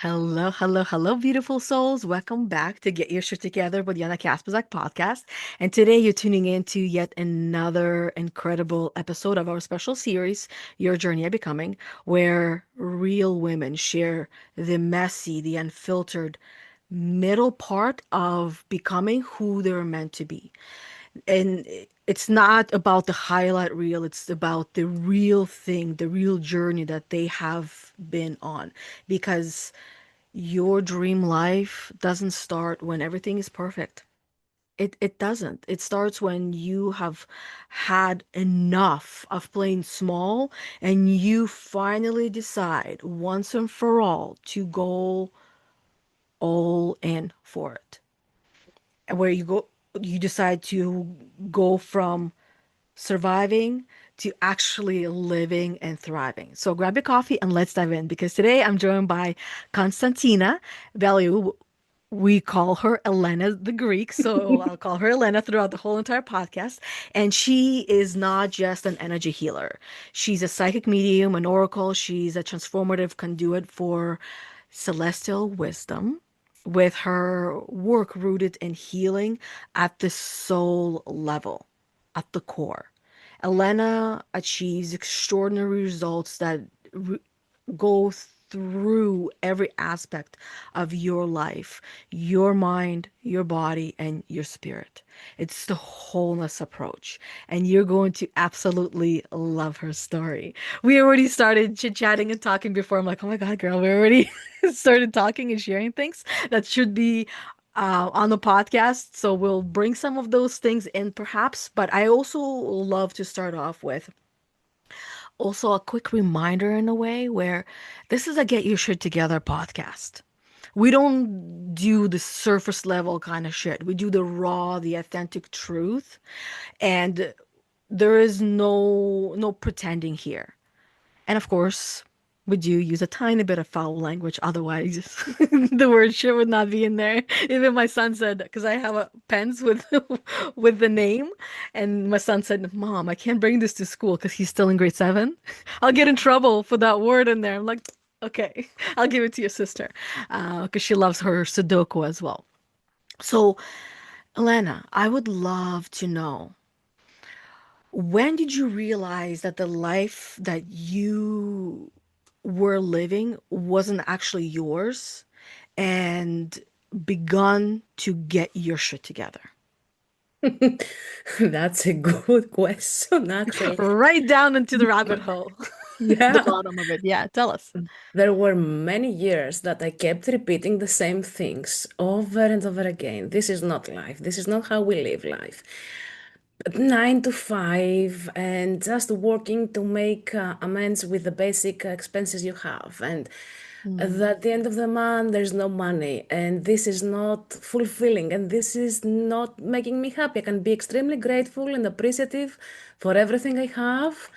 Hello, hello, hello, beautiful souls. Welcome back to Get Your Shit Together with Yana Kasprzak podcast. And today you're tuning in to yet another incredible episode of our special series, Your Journey of Becoming, where real women share the messy, the unfiltered middle part of becoming who they're meant to be. And it's not about the highlight reel, it's about the real thing, the real journey that they have been on. Because your dream life doesn't start when everything is perfect. It doesn't. It starts when you have had enough of playing small and you finally decide once and for all to go all in for it. And where you decide to go from surviving to actually living and thriving. So grab your coffee and let's dive in because today I'm joined by Konstantina Bellou. We call her Elena the Greek, so I'll call her Elena throughout the whole entire podcast. And she is not just an energy healer. She's a psychic medium, an oracle. She's a transformative conduit for celestial wisdom with her work rooted in healing at the soul level, at the core. Elena achieves extraordinary results that re- go through every aspect of your life, your mind, your body, and your spirit. It's the wholeness approach, and you're going to absolutely love her story. We already started chit-chatting and talking before. I'm like, oh my God, girl, we already started talking and sharing things that should be on the podcast. So we'll bring some of those things in perhaps, but I also love to start off with also a quick reminder in a way where this is a Get Your Shit Together podcast. We don't do the surface level kind of shit. We do the raw, the authentic truth. And there is no pretending here. And of course, we do use a tiny bit of foul language. Otherwise, the word shit would not be in there. Even my son said, because I have a pens with with the name, and my son said, "Mom, I can't bring this to school because he's still in grade 7. I'll get in trouble for that word in there." I'm like, "Okay, I'll give it to your sister," because she loves her Sudoku as well. So, Elena, I would love to know, when did you realize that the life that you were living wasn't actually yours and begun to get your shit together? That's a good question, actually. Right down into the rabbit hole, the Yeah. bottom of it. Yeah, tell us. There were many years that I kept repeating the same things over and over again. This is not life. This is not how we live life. 9 to 5 and just working to make amends with the basic expenses you have. And Mm, at the end of the month, there's no money. And this is not fulfilling. And this is not making me happy. I can be extremely grateful and appreciative for everything I have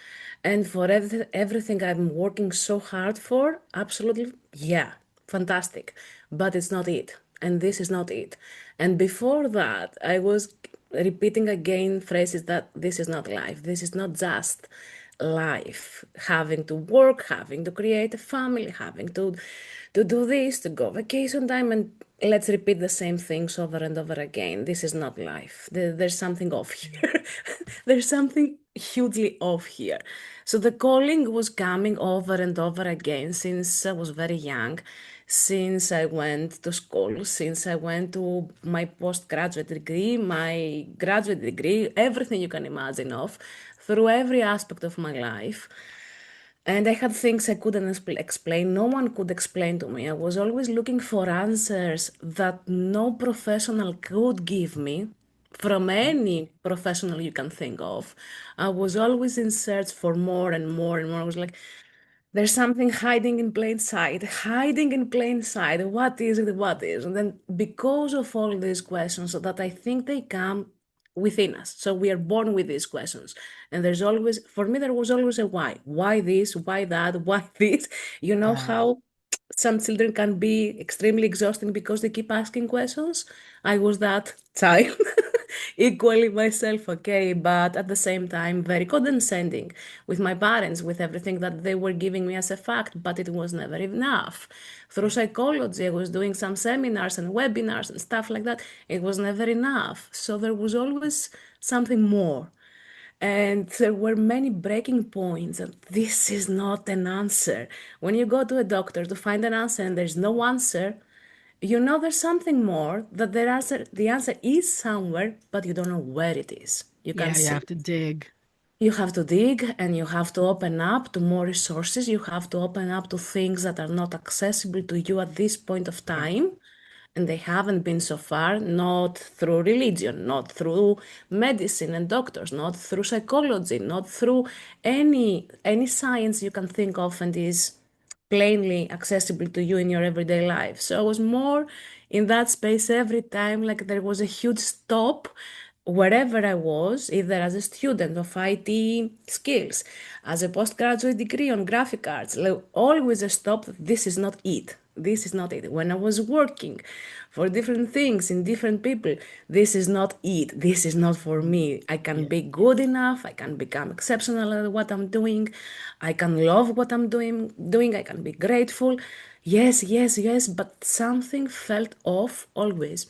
and for everything I'm working so hard for. Absolutely. Yeah. Fantastic. But it's not it. And this is not it. And before that, I was repeating again phrases that this is not life. This is not just life. Having to work, having to create a family, having to do this, to go vacation time, and let's repeat the same things over and over again. This is not life. There's something off here. There's something hugely off here. So the calling was coming over and over again since I was very young, since I went to school, since I went to my postgraduate degree, my graduate degree, everything you can imagine of, through every aspect of my life. And I had things I couldn't explain. No one could explain to me. I was always looking for answers that no professional could give me from any professional you can think of. I was always in search for more and more and more. I was like, there's something hiding in plain sight, hiding in plain sight. What is it? What is? And then because of all these questions, so that I think they come within us. So we are born with these questions. And there's always, for me, there was always a why. Why this? Why that? Why this? You know right. how some children can be extremely exhausting because they keep asking questions? I was that child. equally myself, okay, but at the same time, very condescending with my parents, with everything that they were giving me as a fact, but it was never enough. Through Yeah. psychology, I was doing some seminars and webinars and stuff like that. It was never enough. So there was always something more. And there were many breaking points, and this is not an answer. When you go to a doctor to find an answer and there's no answer, you know there's something more, that the answer is somewhere, but you don't know where it is. You can Yeah, you see. have to dig. You have to dig and you have to open up to more resources. You have to open up to things that are not accessible to you at this point of Yeah. time. And they haven't been so far, not through religion, not through medicine and doctors, not through psychology, not through any science you can think of and is plainly accessible to you in your everyday life. So I was more in that space every time, like there was a huge stop wherever I was, either as a student of IT skills, as a postgraduate degree on graphic arts, always a stop. This is not it. This is not it. When I was working for different things in different people, this is not it. This is not for Mhm. me. I can Yeah. be good enough. I can become exceptional at what I'm doing. I can love what I'm doing. I can be grateful. Yes, yes, yes, but something felt off always.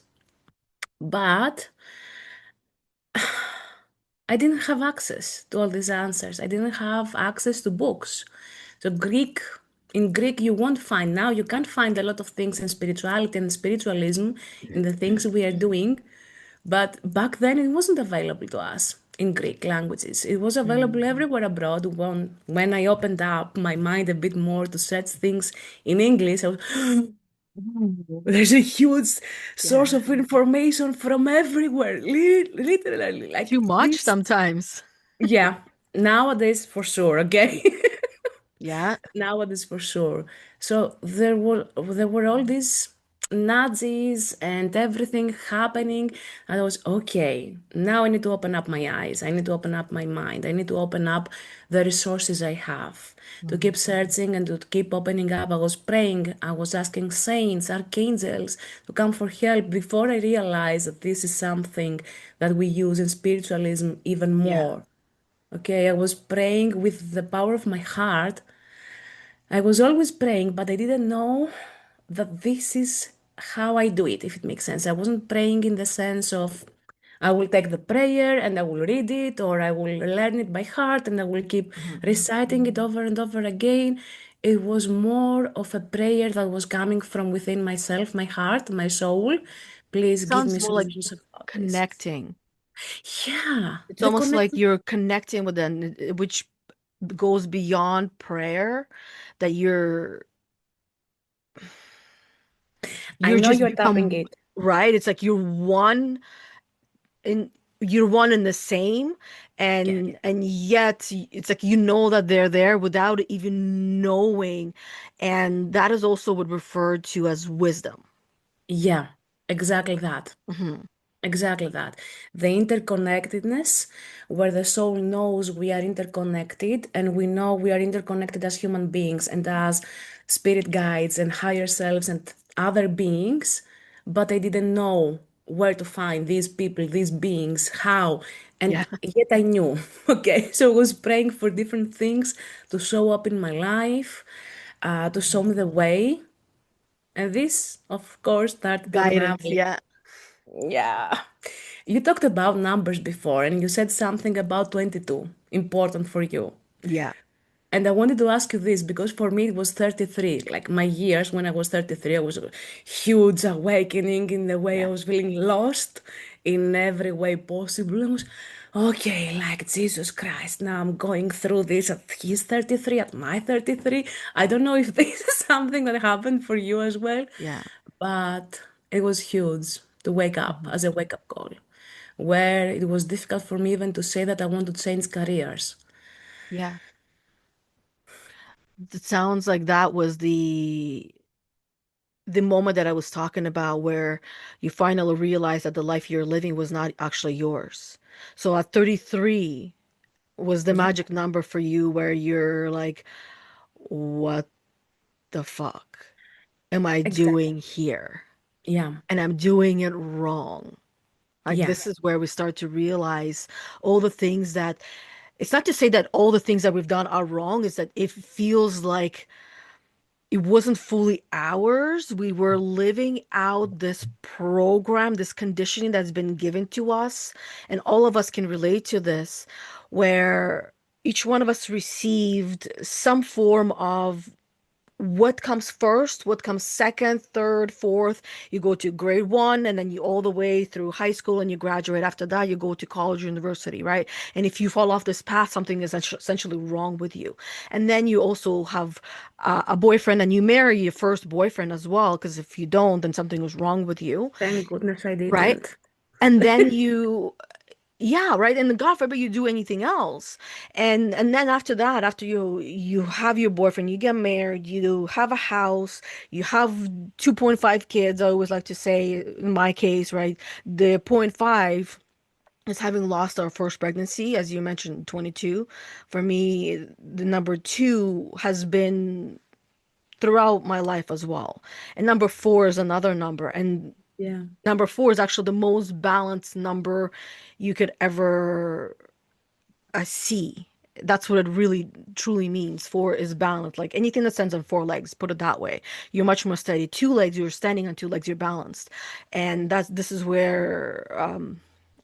But I didn't have access to all these answers. I didn't have access to books. So in Greek, you won't find now, you can't find a lot of things in spirituality and spiritualism in the things we are doing. But back then, it wasn't available to us in Greek languages. It was available Mm. everywhere abroad. When I opened up my mind a bit more to search things in English, I was, "Ooh, there's a huge source Yeah. of information from everywhere, literally, like Too much this." sometimes. Yeah, nowadays for sure, okay? Yeah. Nowadays for sure. So there were all these nudges and everything happening. And I was okay. Now I need to open up my eyes. I need to open up my mind. I need to open up the resources I have to Mhm. keep searching and to keep opening up. I was praying. I was asking saints, archangels to come for help before I realized that this is something that we use in spiritualism even Yeah. more. Okay, I was praying with the power of my heart. I was always praying, but I didn't know that this is how I do it, if it makes sense. I wasn't praying in the sense of I will take the prayer and I will read it, or I will learn it by heart and I will keep Mhm. reciting it over and over again. It was more of a prayer that was coming from within myself, my heart, my soul. Please give me Sounds more like solutions about this. connecting. Yeah, It's the almost like connection. you're connecting with them, which goes beyond prayer, that I you're know just you're tapping become it. right. It's like in you're one and the same, Yeah. and yet it's like you know that they're there without even knowing, and that is also what referred to as wisdom. Yeah, exactly that. Hmm. Exactly that. The interconnectedness, where the soul knows we are interconnected and we know we are interconnected as human beings and as spirit guides and higher selves and other beings, but I didn't know where to find these people, these beings, how, Yeah. and yet I knew. Okay, so I was praying for different things to show up in my life, to show me the way. And this, of course, started to Guidance. unravel. Yeah. Yeah. You talked about numbers before and you said something about 22, important for you. Yeah. And I wanted to ask you this because for me it was 33. Like my years when I was 33, I was a huge awakening in the way I Yeah. was feeling lost in every way possible. I was, okay, like Jesus Christ, now I'm going through this at his 33, at my 33. I don't know if this is something that happened for you as well, Yeah. but it was huge to wake up Mhm. as a wake up call, where it was difficult for me even to say that I want to change careers. Yeah. It sounds like that was the moment that I was talking about where you finally realized that the life you're living was not actually yours. So at 33 was the Yeah, magic number for you where you're like, what the fuck am I exactly. doing here? Yeah, And I'm doing it wrong. Like Yeah, this is where we start to realize all the things that it's not to say that all the things that we've done are wrong, it's that it feels like it wasn't fully ours. We were living out this program, this conditioning that's been given to us. And all of us can relate to this, where each one of us received some form of what comes first, what comes second, third, fourth. You go to grade one, and then you all the way through high school, and you graduate. After that, you go to college, university, right? And if you fall off this path, something is essentially wrong with you. And then you also have a boyfriend, and you marry your first boyfriend as well, because if you don't, then something was wrong with you, thank goodness I right? didn't. And then you yeah, right. And God forbid you do anything else. And then after that, after you have your boyfriend, you get married, you have a house, you have 2.5 kids. I always like to say in my case, right? The point 0.5 is having lost our first pregnancy, as you mentioned, 22. For me, the number two has been throughout my life as well. And number four is another number. And Yeah, number four is actually the most balanced number you could ever see. That's what it really truly means. Four is balance. Like anything that stands on four legs, put it that way. You're much more steady. Two legs, you're standing on two legs, you're balanced. And this is where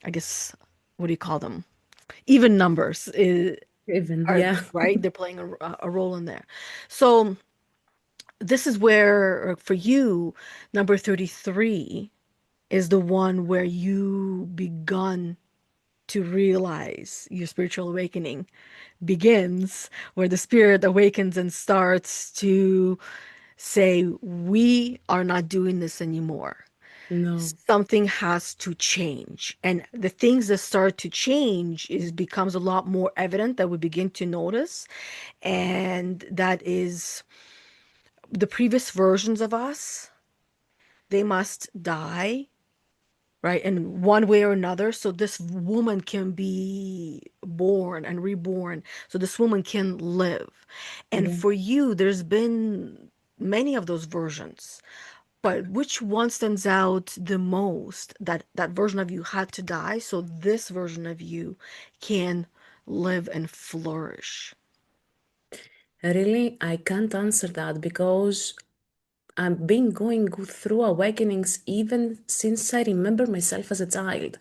I guess what do you call them? Even numbers even, are yeah. right. They're playing a role in there. So this is where for you, number 33 is the one where you begun to realize your spiritual awakening begins, where the spirit awakens and starts to say, we are not doing this anymore. No. Something has to change. And the things that start to change is becomes a lot more evident that we begin to notice. And that is the previous versions of us, they must die, right? In one way or another. So this woman can be born and reborn. So this woman can live. And Yeah. for you, there's been many of those versions. But which one stands out the most that that version of you had to die so this version of you can live and flourish? Really, I can't answer that because I've been going through awakenings even since I remember myself as a child.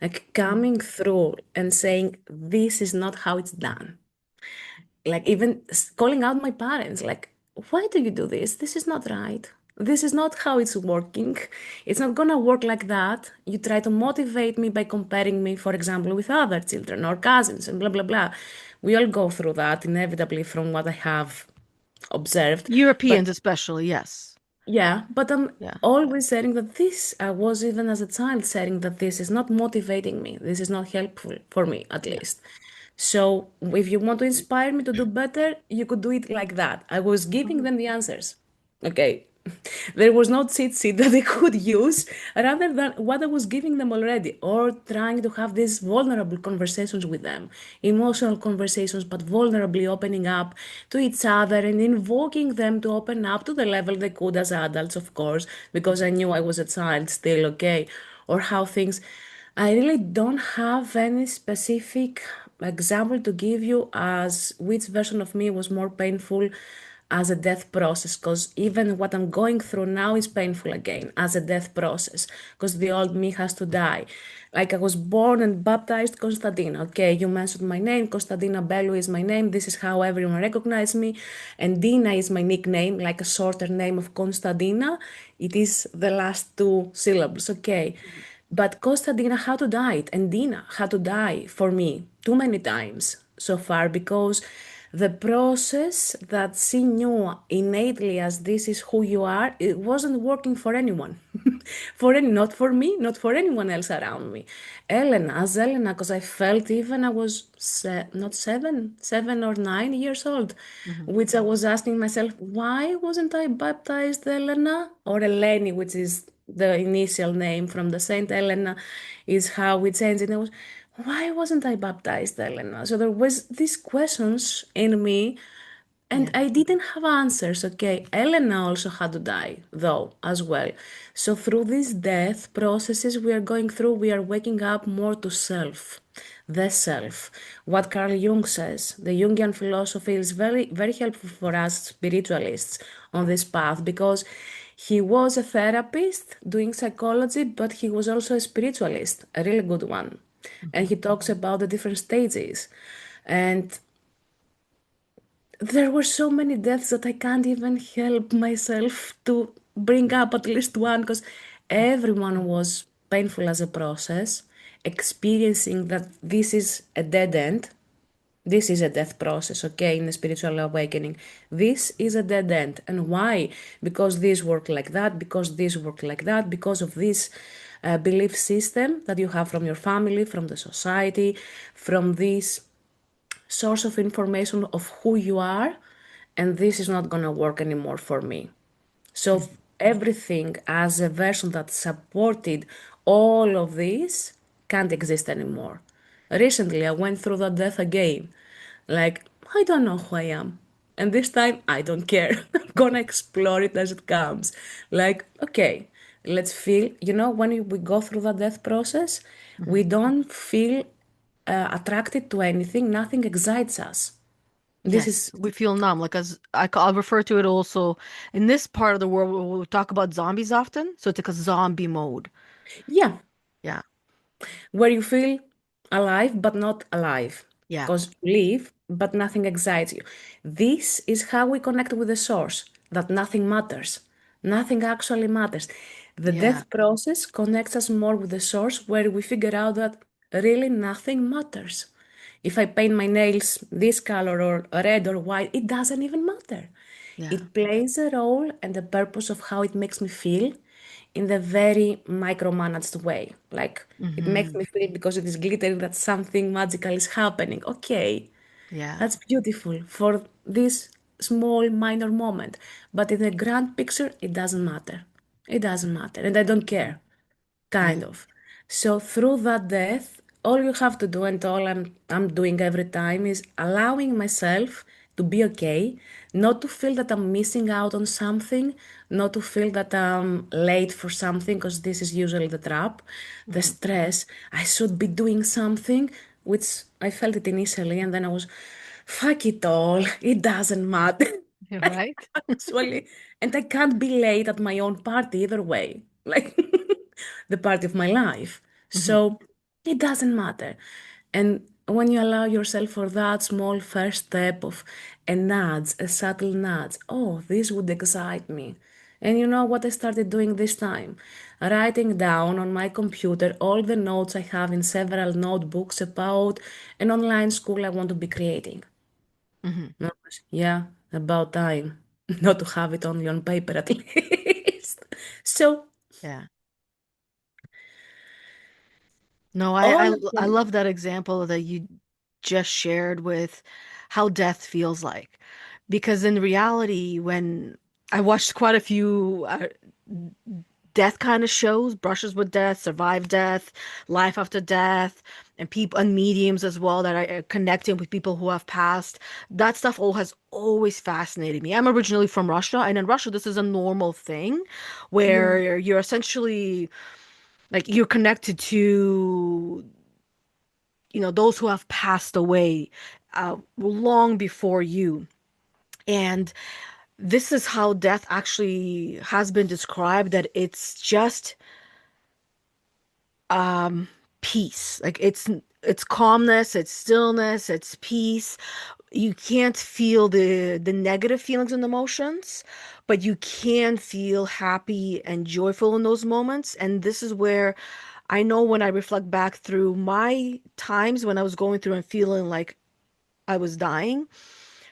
Like Mhm. coming through and saying, this is not how it's done. Like even calling out my parents, like, why do you do this? This is not right. This is not how it's working. It's not gonna work like that. You try to motivate me by comparing me, for example, with other children or cousins and blah, blah, blah. We all go through that inevitably from what I have observed. But Europeans especially, yes. yeah, but I'm Yeah. always saying that this, I was even as a child saying that this is not motivating me. This is not helpful for me, at Yeah. least. So if you want to inspire me to do better, you could do it like that. I was giving Mhm. them the answers. Okay. There was no cheat sheet that they could use rather than what I was giving them already, or trying to have these vulnerable conversations with them, emotional conversations, but vulnerably opening up to each other and invoking them to open up to the level they could as adults, of course, because I knew I was a child still, okay, or how things. I really don't have any specific example to give you as which version of me was more painful as a death process, because even what I'm going through now is painful again as a death process, because the old me has to die. Like I was born and baptized Konstantina. Okay, you mentioned my name. Konstantina Bellou is my name. This is how everyone recognizes me. And Dina is my nickname, like a shorter name of Konstantina. It is the last two syllables. Okay. But Konstantina had to die, and Dina had to die for me too many times so far because the process that she knew innately as this is who you are, it wasn't working for anyone. Not for me, not for anyone else around me. Elena, because I felt even I was not 7 or 9 years old, Mhm. which I was asking myself, why wasn't I baptized Elena or Eleni, which is the initial name from the Saint Helena, is how we changed it. And I was, why wasn't I baptized Elena? So there was these questions in me And Yeah. I didn't have answers, okay? Elena also had to die, though, as well. So through these death processes we are going through, we are waking up more to self, the self. What Carl Jung says, the Jungian philosophy is very, very helpful for us spiritualists on this path because he was a therapist doing psychology, but he was also a spiritualist, a really good one. And Hmm. he talks about the different stages. And there were so many deaths that I can't even help myself to bring up at least one because everyone was painful as a process, experiencing that this is a dead end. This is a death process, okay, in a spiritual awakening. This is a dead end. And why? Because this worked like that, because this worked like that, because of this belief system that you have from your family, from the society, from this source of information of who you are, and this is not going to work anymore for me. So everything as a version that supported all of this can't exist anymore. Recently, I went through that death again. Like, I don't know who I am. And this time, I don't care. I'm gonna explore it as it comes. Like, okay, let's feel, when we go through the death process, Hmm. we don't feel attracted to anything, nothing excites us. This Yes, is, we feel numb. Like as I'll refer to it also in this part of the world, we talk about zombies often. So it's like a zombie mode. yeah, Yeah, where you feel alive but not alive yeah, because you live but nothing excites you. This is how we connect with the source, that nothing matters. Nothing actually matters. The yeah, death process connects us more with the source where we figure out that really nothing matters. If I paint my nails this color or red or white, it doesn't even matter. yeah. It plays a role and the purpose of how it makes me feel in the very micromanaged way. Like it makes Hmm. me feel because it is glittering that something magical is happening. Okay, Yeah, that's beautiful for this small minor moment. But in the grand picture, it doesn't matter. It doesn't matter. And I don't care yeah. kind of. So through that death, all you have to do and all I'm doing every time is allowing myself to be okay, not to feel that I'm missing out on something, not to feel that I'm late for something, because this is usually the trap. The Hmm. stress, I should be doing something, which I felt it initially, and then I was, fuck it all, it doesn't matter. You're right. Actually, and I can't be late at my own party either way, like the party of my life. Hmm. So it doesn't matter. And when you allow yourself for that small first step of a nudge, a subtle nudge, oh, this would excite me. And you know what I started doing this time? Writing down on my computer all the notes I have in several notebooks about an online school I want to be creating. Hmm. No, yeah, about time. Not to have it only on paper at least. So Yeah. No, all of I them. love that example that you just shared with how death feels like. Because in reality, when I watched quite a few death kind of shows, Brushes with Death, Survive Death, Life After Death, and people and mediums as well that are connecting with people who have passed. That stuff all has always fascinated me. I'm originally from Russia, and in Russia, this is a normal thing Yeah. where you're essentially like you're connected to those who have passed away long before you. And this is how death actually has been described, that it's just um peace. Like it's calmness, it's stillness, it's peace. You can't feel the negative feelings and emotions, but you can feel happy and joyful in those moments. And this is where I know, when I reflect back through my times when I was going through and feeling like I was dying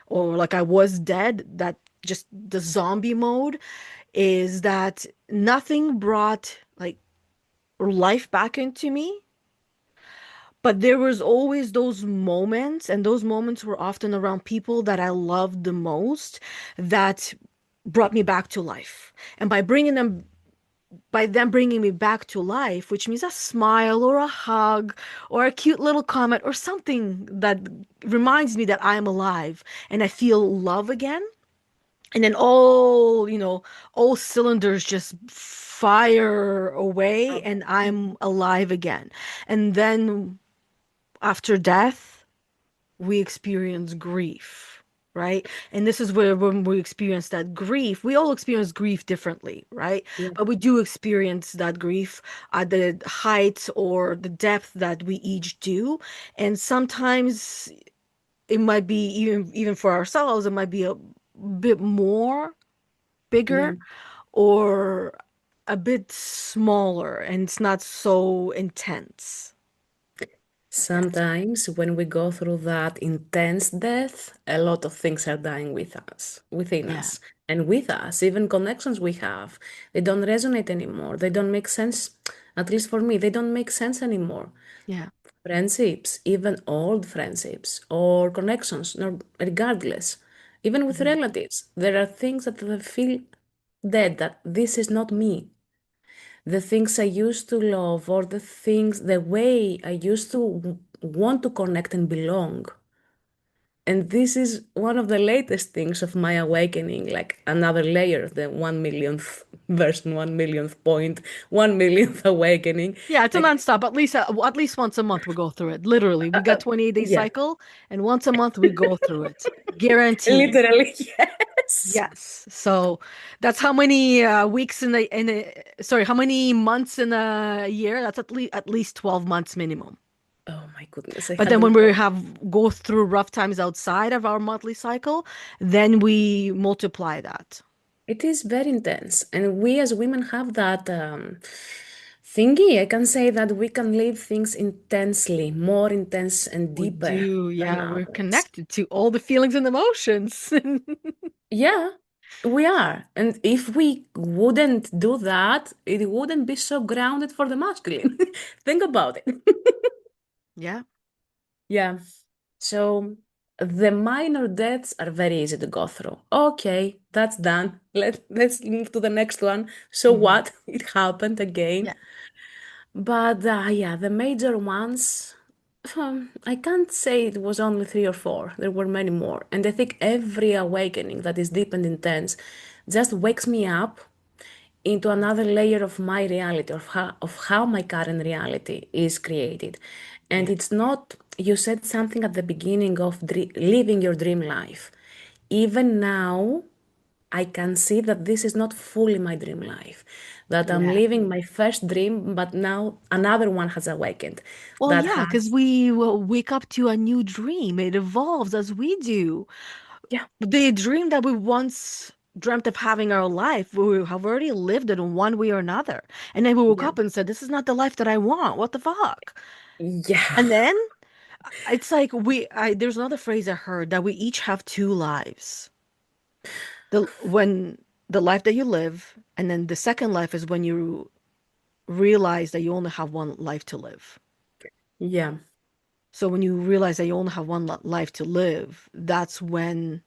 or like I was dead, that just the zombie mode, is that nothing brought like life back into me. But there was always those moments, and those moments were often around people that I loved the most, that brought me back to life. And by bringing them by them bringing me back to life, which means a smile or a hug or a cute little comment or something that reminds me that I am alive and I feel love again. And then all cylinders just fire away Oh. and I'm alive again. And then after death, we experience grief, right? And this is where when we experience that grief, we all experience grief differently, right? Yeah. But we do experience that grief at the height or the depth that we each do. And sometimes it might be even for ourselves, it might be a bit more Yeah. bigger or a bit smaller and it's not so intense. Yes. Sometimes when we go through that intense death, a lot of things are dying with us, within Yeah. us, and with us. Even connections we have, they don't resonate anymore. They don't make sense, at least for me, they don't make sense anymore. Yeah. Friendships, even old friendships or connections, regardless, even with Mhm. relatives, there are things that I feel dead, that this is not me. The things I used to love, or the things, the way I used to want to connect and belong. And this is one of the latest things of my awakening, like another layer, the 1 millionth version, 1 millionth point, 1 millionth awakening. Yeah, it's a Like, nonstop. At least once a month we go through it. Literally, we got 28-day yeah, cycle, and once a month we go through it. Guaranteed. literally, yes. Yes. So that's how many weeks sorry, how many months in a year? That's at least 12 months minimum. Oh my goodness, I But then when hadn't we thought. have go through rough times outside of our monthly cycle, then we multiply that. It is very intense. And we as women have that thingy. I can say that we can live things intensely, more intense and We deeper do, than yeah, we're others. connected to all the feelings and emotions. Yeah, we are. And if we wouldn't do that, it wouldn't be so grounded for the masculine. Think about it. Yeah. Yeah. So the minor deaths are very easy to go through. Okay, that's done. Let's move to the next one. So Hmm. what? It happened again. Yeah. But yeah, the major ones, I can't say it was only three or four. There were many more. And I think every awakening that is deep and intense just wakes me up into another layer of my reality, of how my current reality is created. And Yeah. it's not, you said something at the beginning of living your dream life. Even now, I can see that this is not fully my dream life, that I'm Yeah. living my first dream, but now another one has awakened. Well, That yeah, because has, we will wake up to a new dream. It evolves as we do. yeah, The dream that we once dreamt of having our life, we have already lived it in one way or another. And then we woke yeah, up and said, this is not the life that I want. What the fuck? yeah, And then it's like there's another phrase I heard that we each have two lives. When the life that you live, and then the second life is when you realize that you only have one life to live. yeah. So when you realize that you only have one life to live, that's when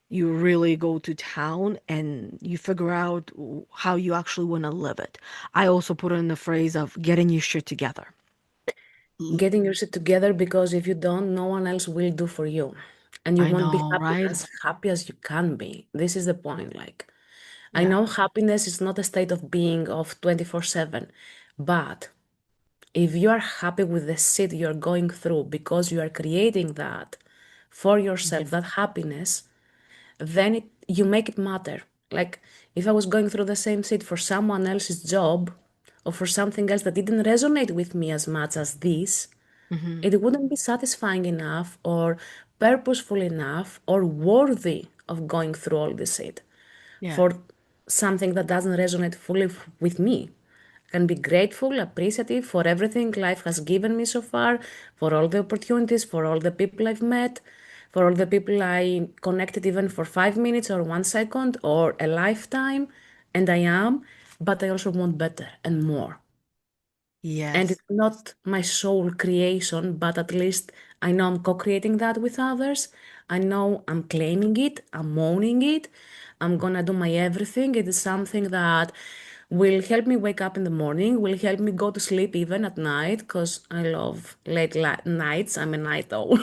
you really go to town and you figure out how you actually want to live it. I also put in the phrase of getting your shit together. L- Getting your shit together, because if you don't, no one else will do for you. And you I won't be know, happy right? as happy as you can be. This is the point. Like, I Yeah. know happiness is not a state of being of 24/7, but if you are happy with the shit you're going through because you are creating that for yourself, Mhm. that happiness, then you make it matter. Like, if I was going through the same shit for someone else's job or for something else that didn't resonate with me as much as this, Hmm. it wouldn't be satisfying enough or purposeful enough or worthy of going through all this shit Yeah. for something that doesn't resonate fully with me. I can be grateful, appreciative for everything life has given me so far, for all the opportunities, for all the people I've met, for all the people I connected even for 5 minutes or 1 second or a lifetime, and I am, but I also want better and more. And Yes. it's not my sole creation, but at least I know I'm co-creating that with others. I know I'm claiming it, I'm owning it, I'm gonna do my everything. It is something that will help me wake up in the morning, will help me go to sleep even at night because I love nights. I'm a night owl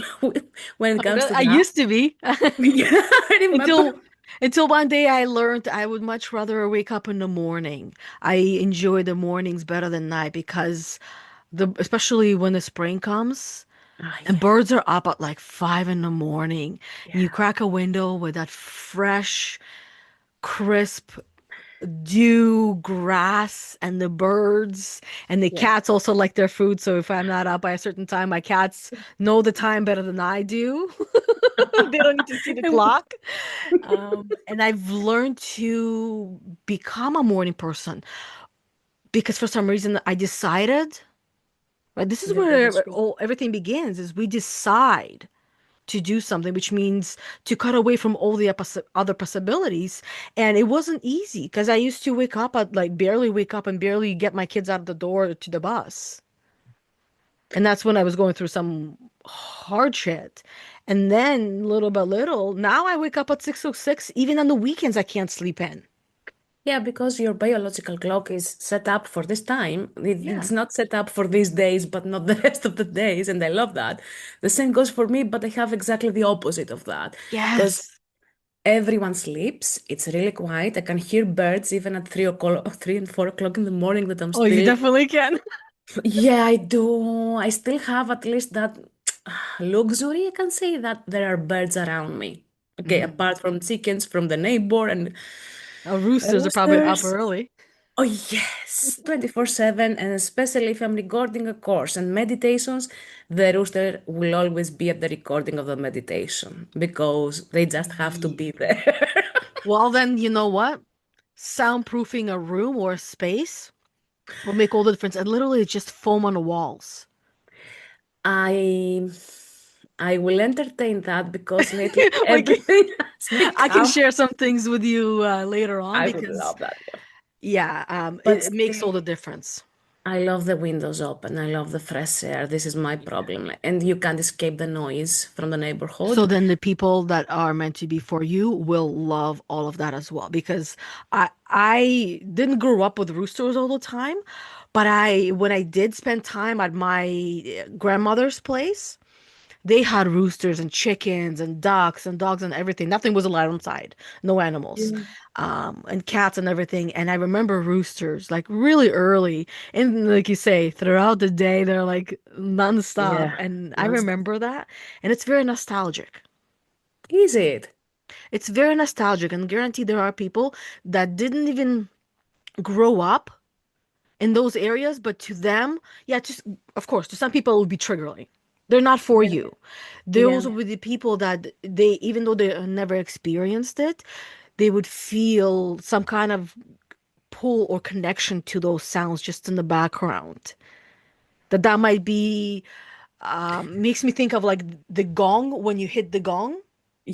when it Oh, comes really? to I that. used to be. Yeah, I remember. Until until one day I learned I would much rather wake up in the morning. I enjoy the mornings better than night because especially when the spring comes Ah, and yeah, birds are up at like 5 in the morning and you yeah, crack a window with that fresh, crisp dew, grass, and the birds, and the yeah. cats also like their food. So if I'm not up by a certain time, my cats know the time better than I do. They don't need to see the clock. And I've learned to become a morning person because for some reason I decided, right, this is Yeah, that is where true. everything begins, is we decide to do something, which means to cut away from all the other possibilities. And it wasn't easy because I used to wake up at like barely wake up and barely get my kids out of the door to the bus. And that's when I was going through some hard shit. And then little by little, now I wake up at 6:06. Even on the weekends, I can't sleep in. Yeah, because your biological clock is set up for this time. Yeah. It's not set up for these days, but not the rest of the days. And I love that. The same goes for me, but I have exactly the opposite of that. Because Yes. everyone sleeps. It's really quiet. I can hear birds even at 3 o'clock, 3 and 4 o'clock in the morning that I'm Oh, you still, definitely can. yeah, I do. I still have at least that luxury. I can say that there are birds around me. Okay, Mhm. apart from chickens from the neighbor and Roosters are probably up roosters. early. Oh, yes, 24/7. And especially if I'm recording a course and meditations, the rooster will always be at the recording of the meditation because they just have to Ye- be there. Well, then, you know what? Soundproofing a room or a space will make all the difference. And literally, it's just foam on the walls. I I will entertain that because lately Like, everything has I can become. share some things with you later on I would because, love that. Yeah. yeah, But it makes all still, the difference. I love the windows open. I love the fresh air. This is my problem. And you can't escape the noise from the So neighborhood. then the people that are meant to be for you will love all of that as well because I didn't grow up with roosters all the time, but I when I did spend time at my grandmother's place, they had roosters and chickens and ducks and dogs and everything. Nothing was allowed inside, no animals, Yeah. and cats and everything. And I remember roosters like really early, and like you say, throughout the day they're like nonstop. Yeah. And I Nonstop. remember that, and it's very nostalgic. Is it? It's very nostalgic, and guarantee there are people that didn't even grow up in those areas, but to them, yeah, just of course, to some people it would be triggering. They're not for Yeah. you. Yeah. Those would be the people that they, even though they never experienced it, they would feel some kind of pull or connection to those sounds just in the background. That might be makes me think of like the gong when you hit the gong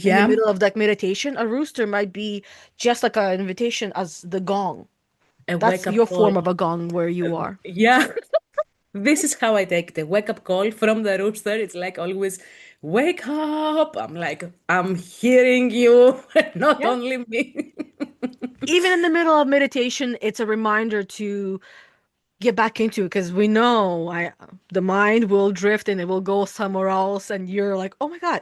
in the Yeah. middle of like meditation. A rooster might be just like an invitation as the gong. A That's wake up your call. form of a gong where you are. Yeah. This is how I take the wake up call from the rooster. It's like always, wake up. I'm like, I'm hearing you, not Yeah. only me. Even in the middle of meditation, it's a reminder to get back into it because we know the mind will drift and it will go somewhere else, and you're like, oh my God,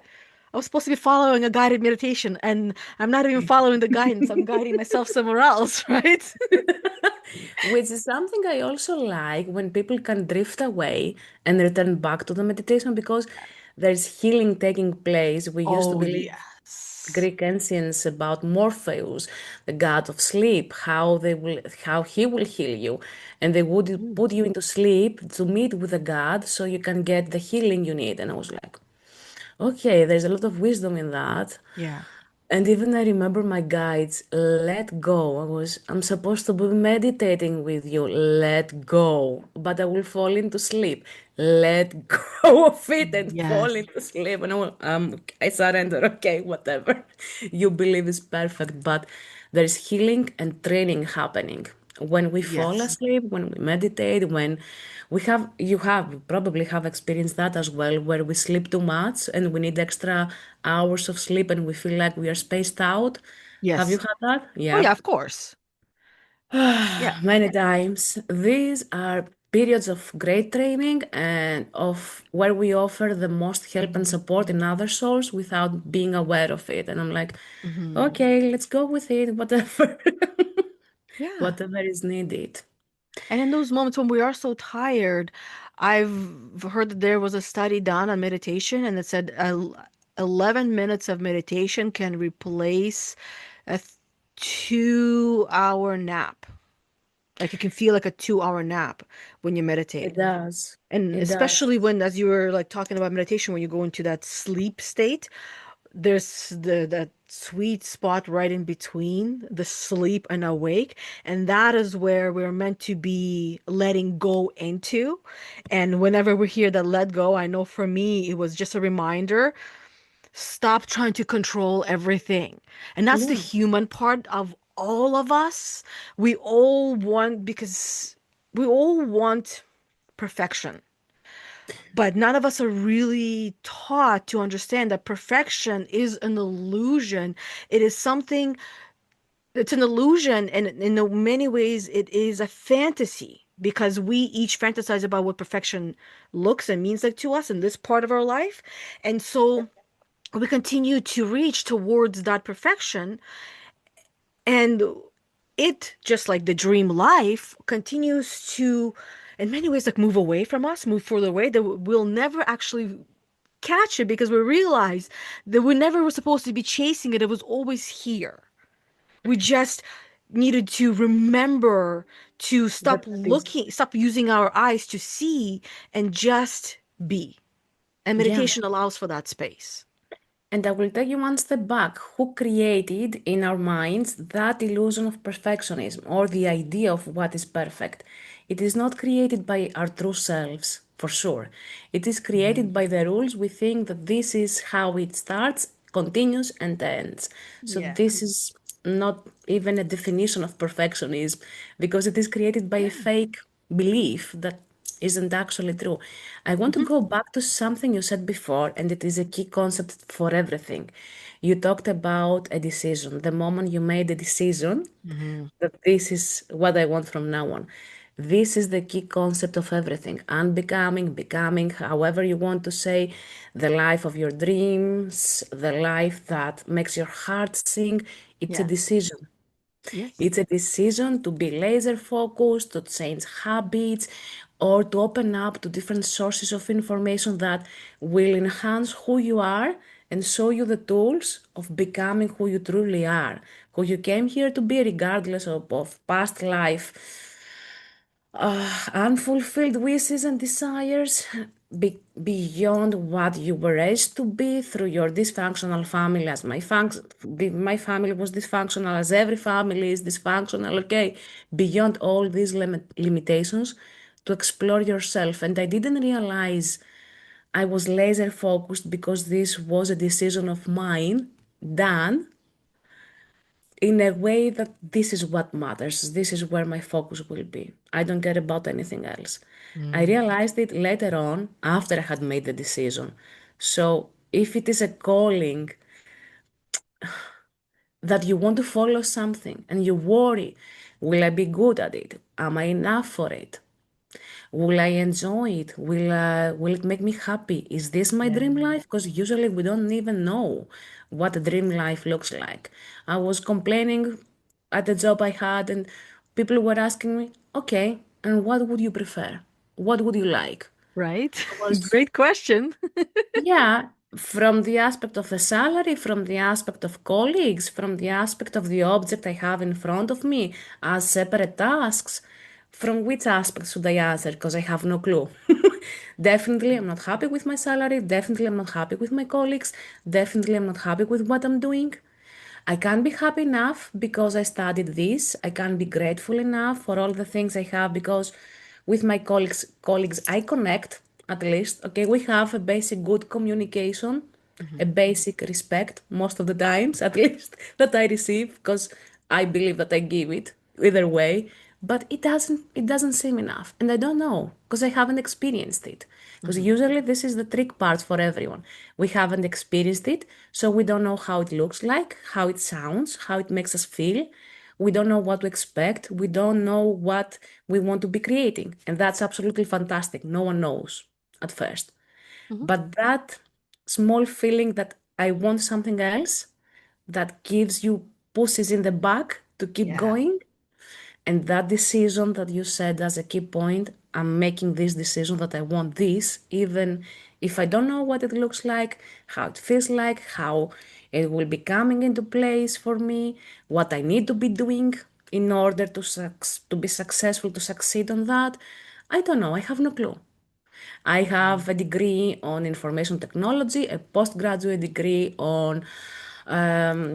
I was supposed to be following a guided meditation, and I'm not even following the guidance. I'm guiding myself somewhere else, right? Which is something I also like when people can drift away and return back to the meditation because there's healing taking place. We used to Oh, believe yes. Greek ancients about Morpheus, the god of sleep, how he will heal you. And they would Mm, put you into sleep to meet with the god so you can get the healing you need. And I was like, okay, there's a lot of wisdom in that. yeah. And even I remember my guides, let go. I'm supposed to be meditating with you, let go. But I will fall into sleep. Let go of it and fall Yes. into sleep. And I surrender. Okay, whatever you believe is perfect. But there's healing and training happening. When we fall Yes. asleep, when we meditate, when you probably have experienced that as well, where we sleep too much and we need extra hours of sleep and we feel like we are spaced out. Have you Yes. had that? Oh, Yeah. yeah, of course. Yeah. Many times. These are periods of great training and of where we offer the most help and support in other souls without being aware of it. And I'm like, Hmm. okay, let's go with it, whatever, Yeah. whatever is needed. And in those moments when we are so tired, I've heard that there was a study done on meditation, and it said 11 minutes of meditation can replace a 2 hour nap. Like you can feel like a 2 hour nap when you It meditate. does. And It does. especially when, as you were like talking about meditation, when you go into that sleep state, there's that sweet spot right in between the sleep and awake, and that is where we're meant to be letting go into. And whenever we hear that let go, I know for me it was just a reminder, stop trying to control everything. And that's the Yeah. human part of all of us. We all want, because we all want perfection, but none of us are really taught to understand that perfection is an illusion. It is something, it's an illusion, and in many ways, it is a fantasy because we each fantasize about what perfection looks and means like to us in this part of our life. And so we continue to reach towards that perfection, and it, just like the dream life, continues to, in many ways, like move away from us, move further away, that we'll never actually catch it because we realize that we never were supposed to be chasing it. It was always here. We just needed to remember to stop That is, looking, stop using our eyes to see, and just be. And yeah. meditation allows for that space. And I will take you one step back. Who created in our minds that illusion of perfectionism or the idea of what is perfect? It is not created by our true selves, for sure. It is Hmm. created by the rules we think that this is how it starts, continues, and ends. So Yeah. this is not even a definition of perfectionism because it is created by a Yeah. fake belief that isn't actually true. I want to Hmm. go back to something you said before, and it is a key concept for everything. You talked about a decision. The moment you made a decision Hmm. that this is what I want from now on. This is the key concept of everything. Unbecoming, becoming, however you want to say, the life of your dreams, the life that makes your heart sing. It's a Yes. decision. Yes. It's a decision to be laser focused, to change habits, or to open up to different sources of information that will enhance who you are and show you the tools of becoming who you truly are, who you came here to be, regardless of past life unfulfilled wishes and desires beyond what you were raised to be through your dysfunctional family. As my family was dysfunctional, as every family is dysfunctional, okay? Beyond all these limitations, to explore yourself. And I didn't realize I was laser focused because this was a decision of mine done in a way that this is what matters. This is where my focus will be. I don't care about anything else. I Mm. realized it later on after I had made the decision. So if it is a calling that you want to follow something and you worry, will I be good at it? Am I enough for it? Will I enjoy it? Will it make me happy? Is this my Yeah. dream life? Because usually we don't even know what a dream life looks like. I was complaining at the job I had, and people were asking me, "Okay, and what would you prefer? What would you like?" Right? I was Great question. yeah, from the aspect of the salary, from the aspect of colleagues, from the aspect of the object I have in front of me as separate tasks. From which aspect should I answer? Because I have no clue. Definitely, I'm not happy with my salary. Definitely, I'm not happy with my colleagues. Definitely, I'm not happy with what I'm doing. I can't be happy enough because I studied this. I can't be grateful enough for all the things I have because with my colleagues I connect at least. Okay, we have a basic good communication, a Hmm. basic respect most of the times at least that I receive because I believe that I give it either way. But it doesn't seem enough, and I don't know because I haven't experienced it. Because Hmm. usually this is the trick part for everyone. We haven't experienced it, so we don't know how it looks like, how it sounds, how it makes us feel. We don't know what to expect. We don't know what we want to be creating. And that's absolutely fantastic. No one knows at first. Hmm. But that small feeling that I want something else, that gives you pushes in the back to keep Yeah. going. And that decision that you said as a key point, I'm making this decision that I want this, even if I don't know what it looks like, how it feels like, how it will be coming into place for me, what I need to be doing in order to be successful, to succeed on that. I don't know. I have no clue. I have a degree on information technology, a postgraduate degree on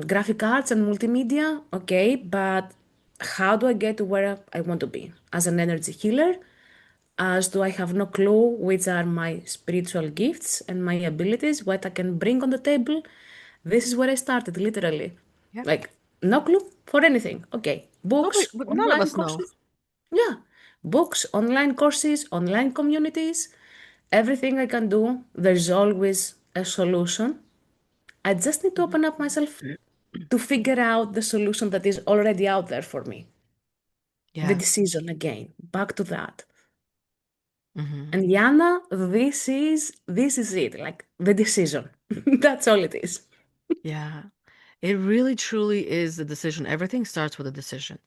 graphic arts and multimedia. Okay, but how do I get to where I want to be? As an energy healer, as do I have no clue which are my spiritual gifts and my abilities, what I can bring on the table. This is where I started, literally. Yeah. Like, no clue for anything. Okay, Nobody, books, but none of online us know. courses. Yeah, books, online courses, online communities, everything I can do, there's always a solution. I just need to Mhm. open up myself to figure out the solution that is already out there for me. The Yeah. decision again, back to that. Hmm. And Yana, this is it, like the decision. That's all it is. Yeah. It really truly is the decision. Everything starts with a decision.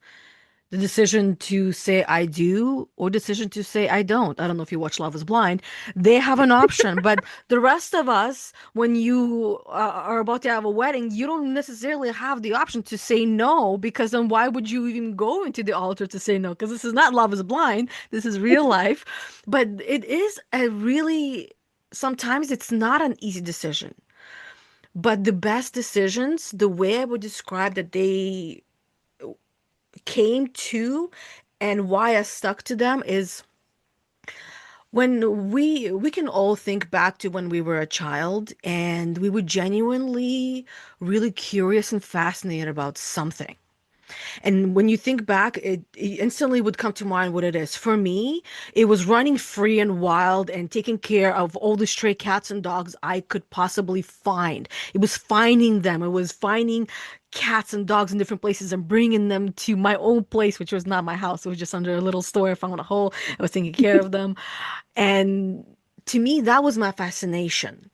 The decision to say I do or decision to say I don't. I don't know if you watch Love is Blind. They have an option, but the rest of us, when you are about to have a wedding, you don't necessarily have the option to say no because then why would you even go into the altar to say no? Because this is not Love is Blind. This is real life. But it is a really, sometimes it's not an easy decision. But the best decisions, the way I would describe that they came to and why I stuck to them is when we can all think back to when we were a child and we were genuinely really curious and fascinated about something. And when you think back, it instantly would come to mind what it is. For me, it was running free and wild and taking care of all the stray cats and dogs I could possibly find. It was finding them. It was finding cats and dogs in different places and bringing them to my own place, which was not my house. It was just under a little store. I found a hole. I was taking care of them. And to me, that was my fascination.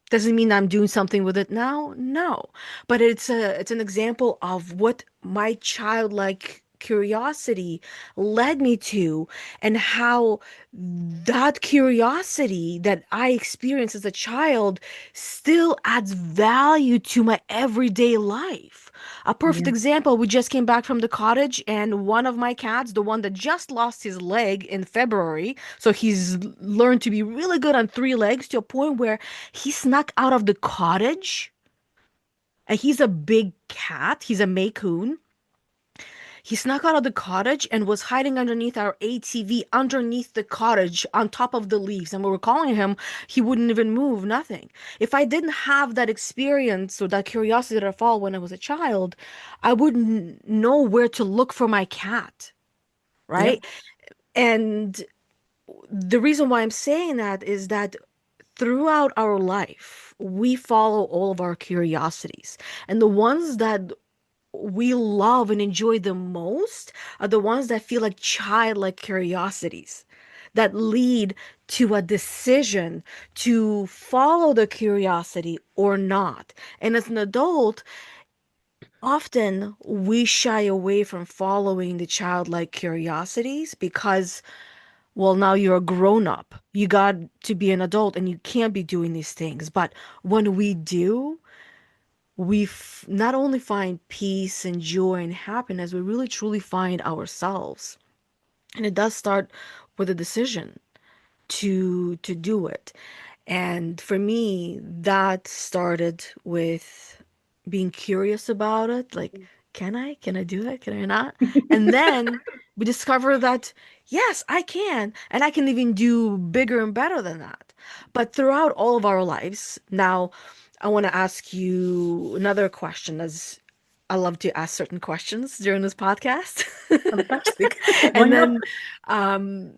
Doesn't mean I'm doing something with it now. No. But it's an example of what my childlike curiosity led me to and how that curiosity that I experienced as a child still adds value to my everyday life. A perfect Yeah. example, we just came back from the cottage and one of my cats, the one that just lost his leg in February, so he's learned to be really good on three legs to a point where he snuck out of the cottage. And he's a big cat. He's a Maine Coon. He snuck out of the cottage and was hiding underneath our ATV, underneath the cottage, on top of the leaves. And we were calling him. He wouldn't even move, nothing. If I didn't have that experience or that curiosity that I followed when I was a child, I wouldn't know where to look for my cat, right? Yep. And the reason why I'm saying that is that throughout our life, we follow all of our curiosities. And the ones that we love and enjoy the most are the ones that feel like childlike curiosities that lead to a decision to follow the curiosity or not. And as an adult, often we shy away from following the childlike curiosities because, well, now you're a grown up. You got to be an adult and you can't be doing these things. But when we do, not only find peace and joy and happiness, we really truly find ourselves. And it does start with a decision to do it. And for me, that started with being curious about it. Like, can I? Can I do it? Can I not? And then we discover that, yes, I can. And I can even do bigger and better than that. But throughout all of our lives, now I want to ask you another question, as I love to ask certain questions during this podcast. Fantastic. Why And not? then, um,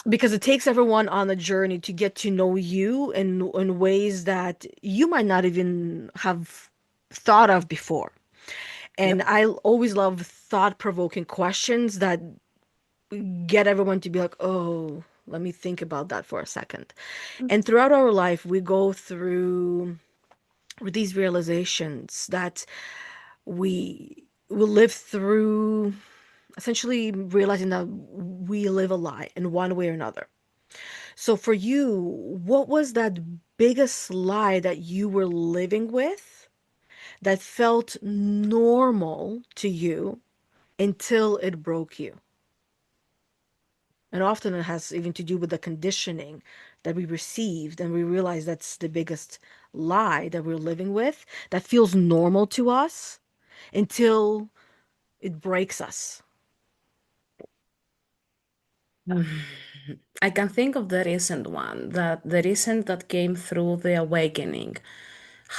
because it takes everyone on a journey to get to know you in ways that you might not even have thought of before. And Yep. I always love thought-provoking questions that get everyone to be like, oh, let me think about that for a second. And throughout our life, we go through these realizations that we will live through, essentially realizing that we live a lie in one way or another. So for you, what was that biggest lie that you were living with that felt normal to you until it broke you? And often it has even to do with the conditioning that we received, and we realize that's the biggest lie that we're living with that feels normal to us until it breaks us. I can think of the recent one, that the recent that came through the awakening.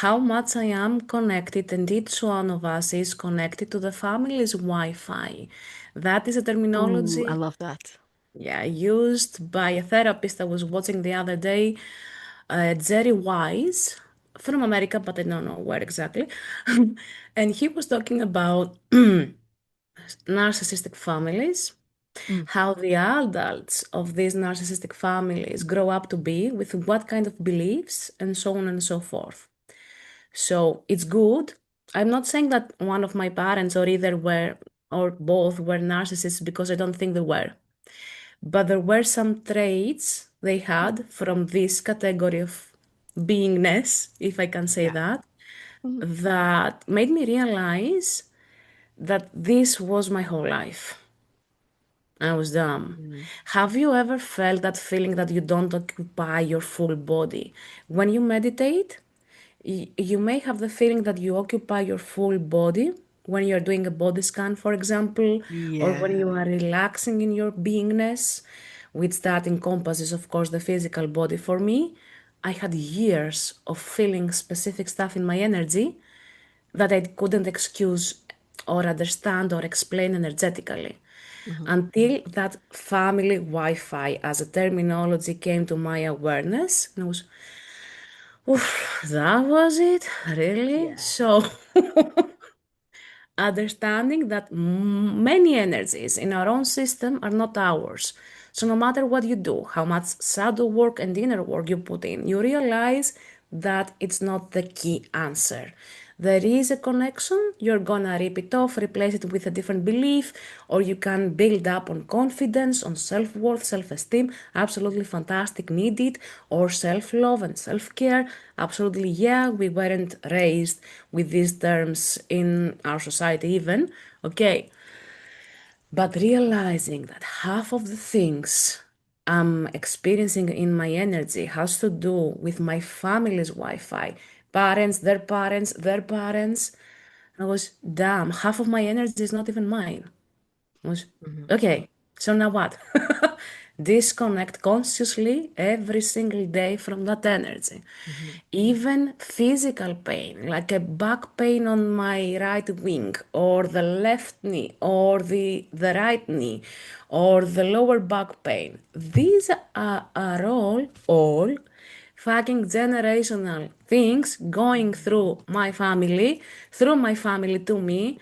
How much I am connected, and each one of us is connected to the family's Wi-Fi. That is a Ooh, I terminology, love that. yeah, used by a therapist I was watching the other day, Jerry Wise from America, but I don't know where exactly. And he was talking about narcissistic families, Mm, how the adults of these narcissistic families grow up to be, with what kind of beliefs, and so on and so forth. So it's good. I'm not saying that one of my parents or either were or both were narcissists, because I don't think they were. But there were some traits they had from this category of beingness, if I can say yeah. that, Mhm. that made me realize that this was my whole life. I was dumb. Mm. Have you ever felt that feeling that you don't occupy your full body? When you meditate, you may have the feeling that you occupy your full body when you're doing a body scan, for example, or when Yeah. you are relaxing in your beingness, which that encompasses, of course, the physical body. For me, I had years of feeling specific stuff in my energy that I couldn't excuse or understand or explain energetically Mhm. until that family Wi-Fi as a terminology came to my awareness. And I was, oof, that was it? Really? Yeah. So understanding that many energies in our own system are not ours. So, no matter what you do, how much shadow work and inner work you put in, you realize that it's not the key answer. There is a connection, you're gonna rip it off, replace it with a different belief, or you can build up on confidence, on self worth, self esteem. Absolutely fantastic, needed, or self love and self care. Absolutely, yeah, we weren't raised with these terms in our society, even. Okay, but realizing that half of the things I'm experiencing in my energy has to do with my family's Wi Fi, parents, their parents. I was, damn, half of my energy is not even mine. I was, Mhm. okay, so now what? Disconnect consciously every single day from that energy. Mhm. Even physical pain, like a back pain on my right wing, or the left knee, or the right knee, or the lower back pain, these are all fucking generational things going through my family to me,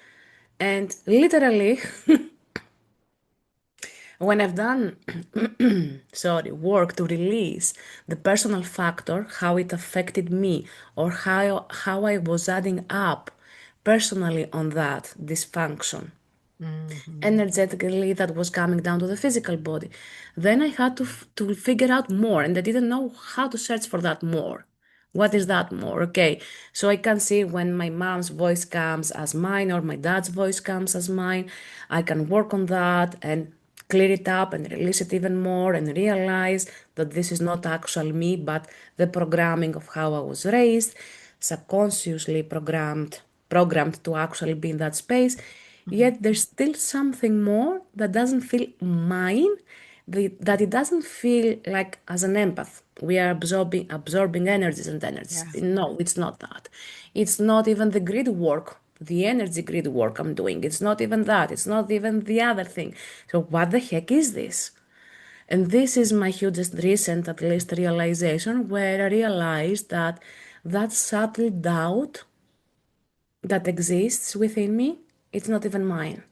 and literally when I've done sorry, work to release the personal factor, how it affected me, or how I was adding up personally on that dysfunction, Mhm. energetically, that was coming down to the physical body. Then I had to figure out more, and I didn't know how to search for that more. What is that more? Okay, so I can see when my mom's voice comes as mine or my dad's voice comes as mine. I can work on that and clear it up and release it even more and realize that this is not actual me, but the programming of how I was raised, subconsciously programmed to actually be in that space. Mhm. Yet there's still something more that doesn't feel mine, that it doesn't feel like as an empath. We are absorbing energies and energies. Yeah. No, it's not that. It's not even the grid work, the energy grid work I'm doing. It's not even that. It's not even the other thing. So what the heck is this? And this is my hugest recent, at least, realization, where I realized that that subtle doubt that exists within me. It's not even mine.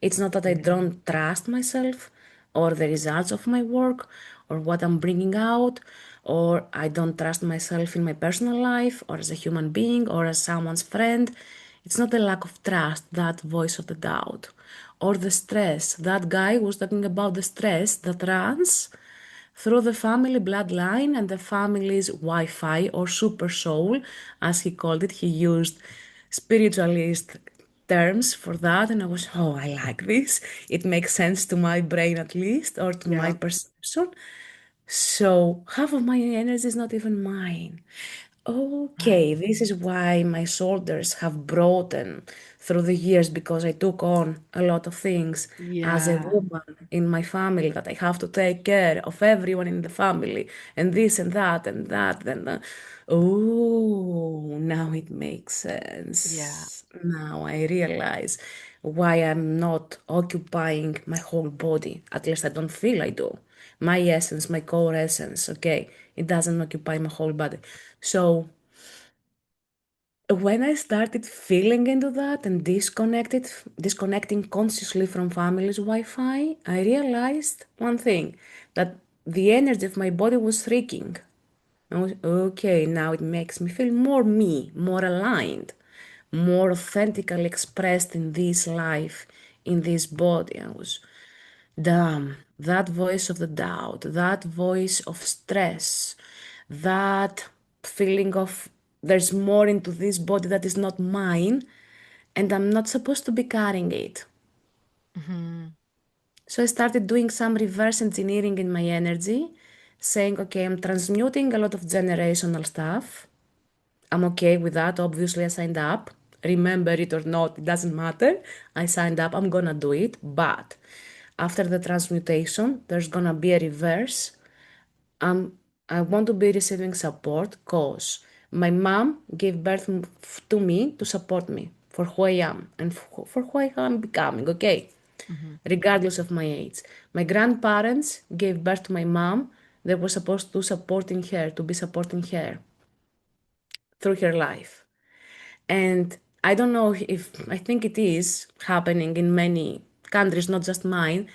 It's not that I Yeah. don't trust myself or the results of my work or what I'm bringing out, or I don't trust myself in my personal life or as a human being or as someone's friend. It's not a lack of trust, that voice of the doubt. Or the stress. That guy was talking about the stress that runs through the family bloodline and the family's Wi Fi or super soul, as he called it. He used spiritualist terms for that, and I was, oh, I like this. It makes sense to my brain at least, or to my Yeah. perception. So half of my energy is not even mine. Right. Okay, this is why my shoulders have broadened through the years because I took on a lot of things as a Yeah. woman in my family that I have to take care of everyone in the family and this and that and that. And oh, now it makes Yeah. sense. Now I realize why I'm not occupying my whole body. At least I don't feel I do. My essence, my core essence, okay, it doesn't occupy my whole body. So when I started feeling into that and disconnecting consciously from family's Wi-Fi, I realized one thing, that the energy of my body was shrinking. I was, okay, now it makes me feel more me, more aligned, more authentically expressed in this life, in this body. I was, damn, that voice of the doubt, that voice of stress, that feeling of there's more into this body that is not mine, and I'm not supposed to be carrying it. Hmm. So I started doing some reverse engineering in my energy, saying, okay, I'm transmuting a lot of generational stuff. I'm okay with that. Obviously, I signed up. Remember it or not, it doesn't matter. I signed up, I'm gonna do it. But after the transmutation, there's gonna be a reverse. I want to be receiving support because my mom gave birth to me to support me for who I am and for who I am becoming, okay? Hmm. Regardless of my age. My grandparents gave birth to my mom. They were supposed to supporting her, to be supporting her through her life. And I don't know if I think it is happening in many countries, not just mine,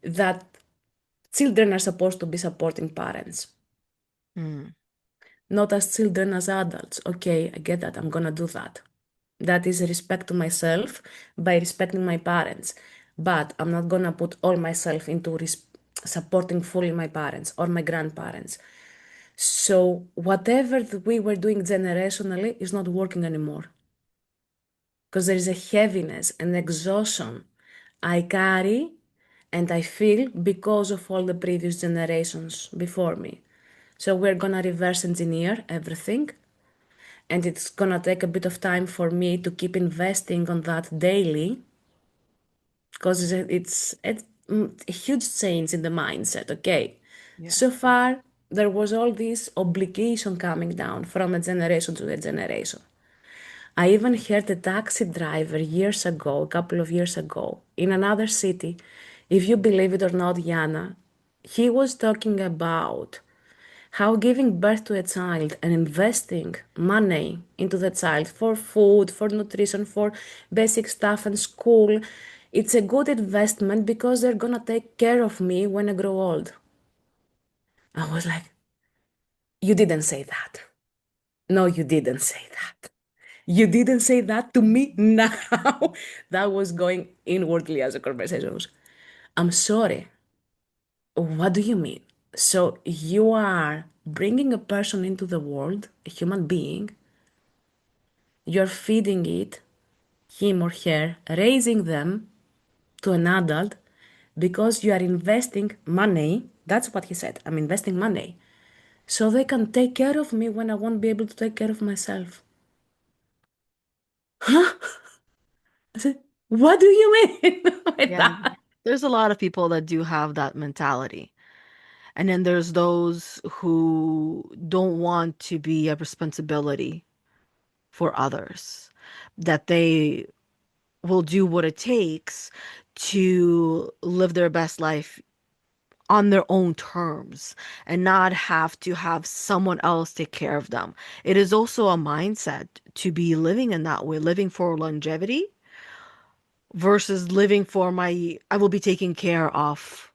that children are supposed to be supporting parents, Mm. not as children, as adults. Okay, I get that. I'm gonna do that. That is respect to myself by respecting my parents. But I'm not gonna put all myself into supporting fully my parents or my grandparents. So whatever we were doing generationally is not working anymore because there is a heaviness and exhaustion I carry and I feel because of all the previous generations before me. So we're gonna reverse engineer everything, and it's gonna take a bit of time for me to keep investing on that daily because it's a huge change in the mindset. Okay, Yeah. so far there was all this obligation coming down from a generation to a generation. I even heard a taxi driver years ago, a couple of years ago, in another city. If you believe it or not, Yana, he was talking about how giving birth to a child and investing money into the child for food, for nutrition, for basic stuff and school, it's a good investment because they're gonna take care of me when I grow old. I was like, you didn't say that. No, you didn't say that. You didn't say that to me now. That was going inwardly as a conversation. I'm sorry. What do you mean? So you are bringing a person into the world, a human being, you're feeding it, him or her, raising them to an adult because you are investing money. That's what he said. I'm investing money so they can take care of me when I won't be able to take care of myself. I said, what do you mean by Yeah. that? There's a lot of people that do have that mentality. And then there's those who don't want to be a responsibility for others, that they will do what it takes to live their best life on their own terms and not have to have someone else take care of them. It is also a mindset to be living in that way, living for longevity, versus living for my, I will be taken care of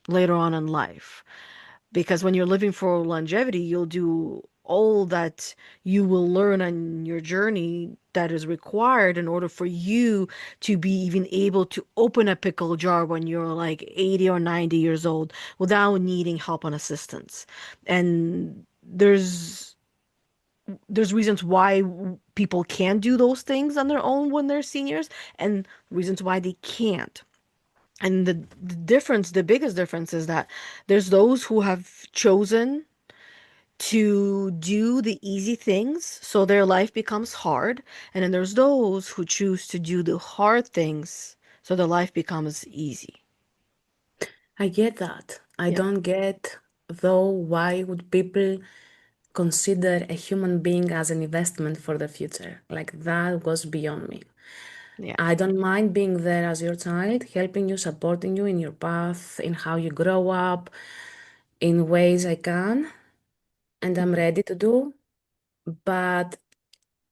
later on in life. Because when you're living for longevity, you'll do all that you will learn on your journey that is required in order for you to be even able to open a pickle jar when you're like 80 or 90 years old without needing help and assistance. And there's reasons why people can do those things on their own when they're seniors and reasons why they can't. And the difference, the biggest difference is that there's those who have chosen to do the easy things so their life becomes hard. And then there's those who choose to do the hard things so their life becomes easy. I get that. I Yeah. don't get, though, why would people consider a human being as an investment for the future? Like that was beyond me. Yeah. I don't mind being there as your child, helping you, supporting you in your path, in how you grow up, in ways I can, and I'm Mhm. ready to do. But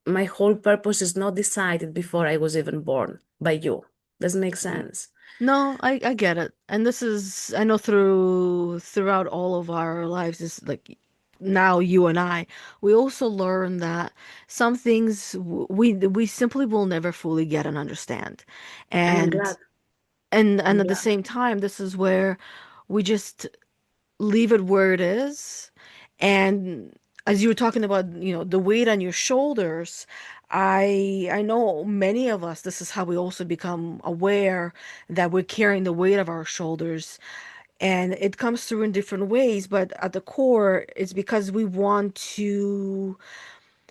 my whole purpose is not decided before I was even born by you. Does make Mhm. sense? No, I get it. And this is, I know throughout all of our lives is like now you and I, we also learn that some things we simply will never fully get and understand. And I'm And glad. and I'm at the glad. same time, this is where we just leave it where it is. And as you were talking about, the weight on your shoulders, I know many of us, this is how we also become aware that we're carrying the weight of our shoulders. And it comes through in different ways, but at the core, it's because we want to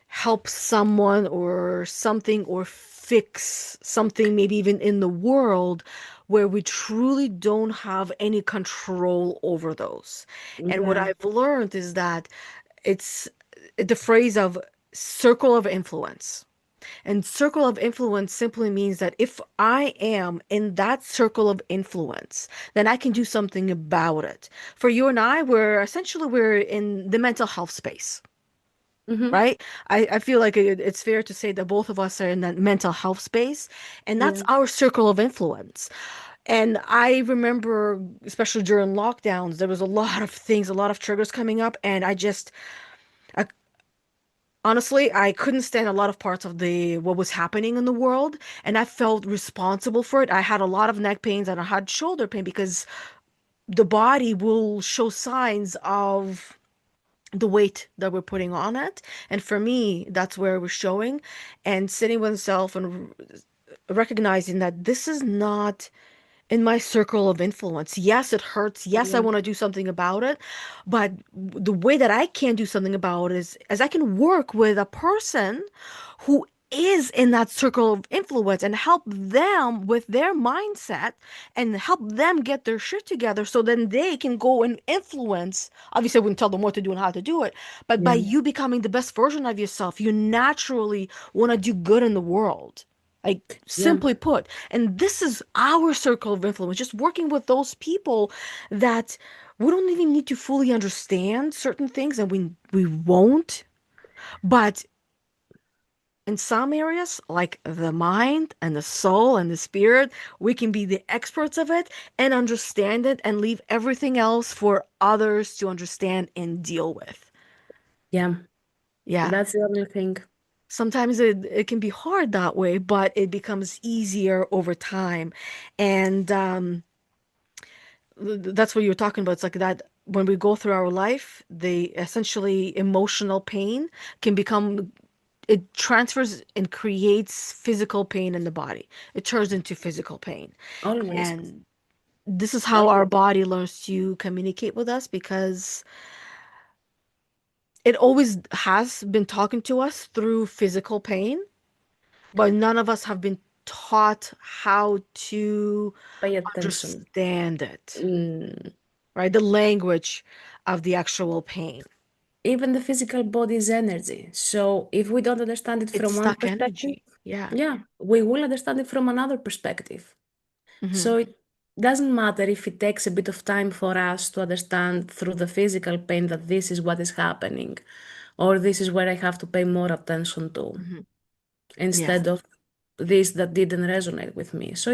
help someone or something or fix something, maybe even in the world where we truly don't have any control over those. And what Yeah. I've learned is that it's the phrase of circle of influence. And circle of influence simply means that if I am in that circle of influence, then I can do something about it. For you and I, we're in the mental health space, Mm-hmm. right? I feel like it's fair to say that both of us are in that mental health space, and that's Yeah. our circle of influence. And I remember, especially during lockdowns, there was a lot of things, a lot of triggers coming up, and I, honestly, I couldn't stand a lot of parts of the what was happening in the world, and I felt responsible for it. I had a lot of neck pains and I had shoulder pain because the body will show signs of the weight that we're putting on it. And for me, that's where it was showing. And sitting with myself and recognizing that this is not in my circle of influence. Yes, it hurts. Yes, I Yeah. want to do something about it. But the way that I can do something about it is as I can work with a person who is in that circle of influence and help them with their mindset and help them get their shit together so then they can go and influence. Obviously, I wouldn't tell them what to do and how to do it, but by Yeah. you becoming the best version of yourself, you naturally want to do good in the world. Like, Yeah. simply put. And this is our circle of influence, just working with those people that we don't even need to fully understand certain things, and we won't. But in some areas, like the mind and the soul and the spirit, we can be the experts of it and understand it and leave everything else for others to understand and deal with. Yeah. Yeah. That's the only thing. Sometimes it can be hard that way, but it becomes easier over time. And that's what you're talking about. It's like that when we go through our life, the essentially emotional pain can become, it transfers and creates physical pain in the body. It turns into physical pain. Always. And this is how our Always. body learns to communicate with us because it always has been talking to us through physical pain, but none of us have been taught how to Pay attention. understand it, Mm. right? The language of the actual pain. Even the physical body is energy. So if we don't understand it It's from one stuck perspective, energy. Yeah. yeah, we will understand it from another perspective. Hmm. So it doesn't matter if it takes a bit of time for us to understand through the physical pain that this is what is happening, or this is where I have to pay more attention to, Hmm. Yeah. instead of. this that didn't resonate with me. So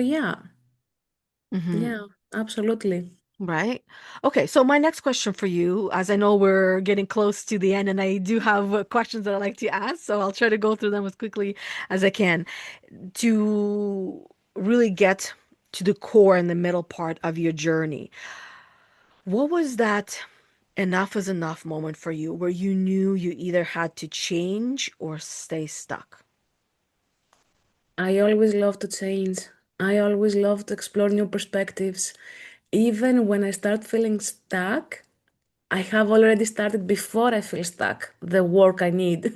Hmm. yeah, absolutely. Right. Okay. So my next question for you, as I know we're getting close to the end, and I do have questions that I like to ask, so I'll try to go through them as quickly as I can to really get to the core and the middle part of your journey. What was that enough is enough moment for you where you knew you either had to change or stay stuck? I always love to change. I always love to explore new perspectives. Even when I start feeling stuck, I have already started before I feel stuck, the work I need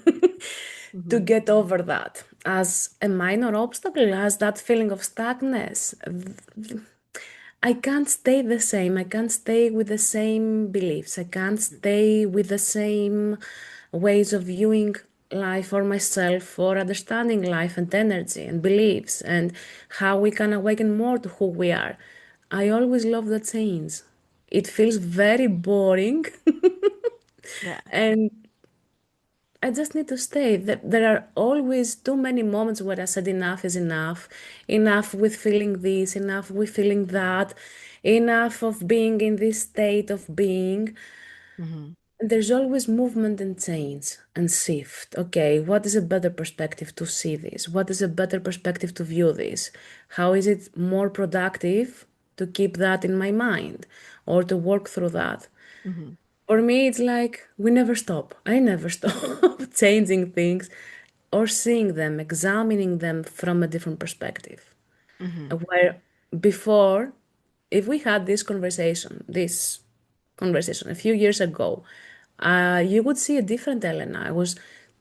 to Hmm. get over that. As a minor obstacle, as that feeling of stuckness, I can't stay the same. I can't stay with the same beliefs. I can't stay with the same ways of viewing life or myself or understanding life and energy and beliefs and how we can awaken more to who we are. I always love the change. It feels very boring Yeah. and I just need to stay. There are always too many moments where I said enough is enough, enough with feeling this, enough with feeling that, enough of being in this state of being. Hmm. And there's always movement and change and shift. Okay, what is a better perspective to see this? What is a better perspective to view this? How is it more productive to keep that in my mind or to work through that? Hmm. For me, it's like we never stop. I never stop changing things or seeing them, examining them from a different perspective. Hmm. Where before, if we had this conversation a few years ago, you would see a different Elena. I was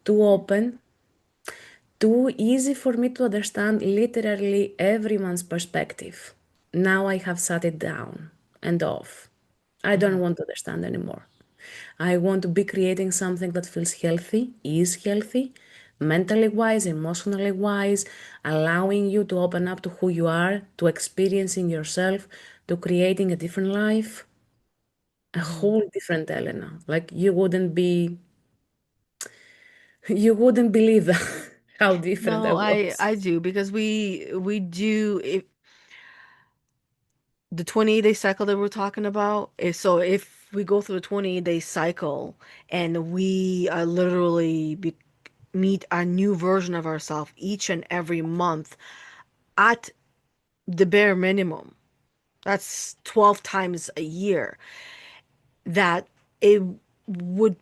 too open, too easy for me to understand literally everyone's perspective. Now I have shut it down and off. I don't Hmm. want to understand anymore. I want to be creating something that feels healthy, is healthy, mentally wise, emotionally wise, allowing you to open up to who you are, to experiencing yourself, to creating a different life, a Hmm. whole different Elena. Like you wouldn't believe that, how different I No, I was. I do because we do if the 28-day cycle that we're talking about is so if we go through the 28-day cycle and we are literally meet a new version of ourselves each and every month at the bare minimum, that's 12 times a year, that it would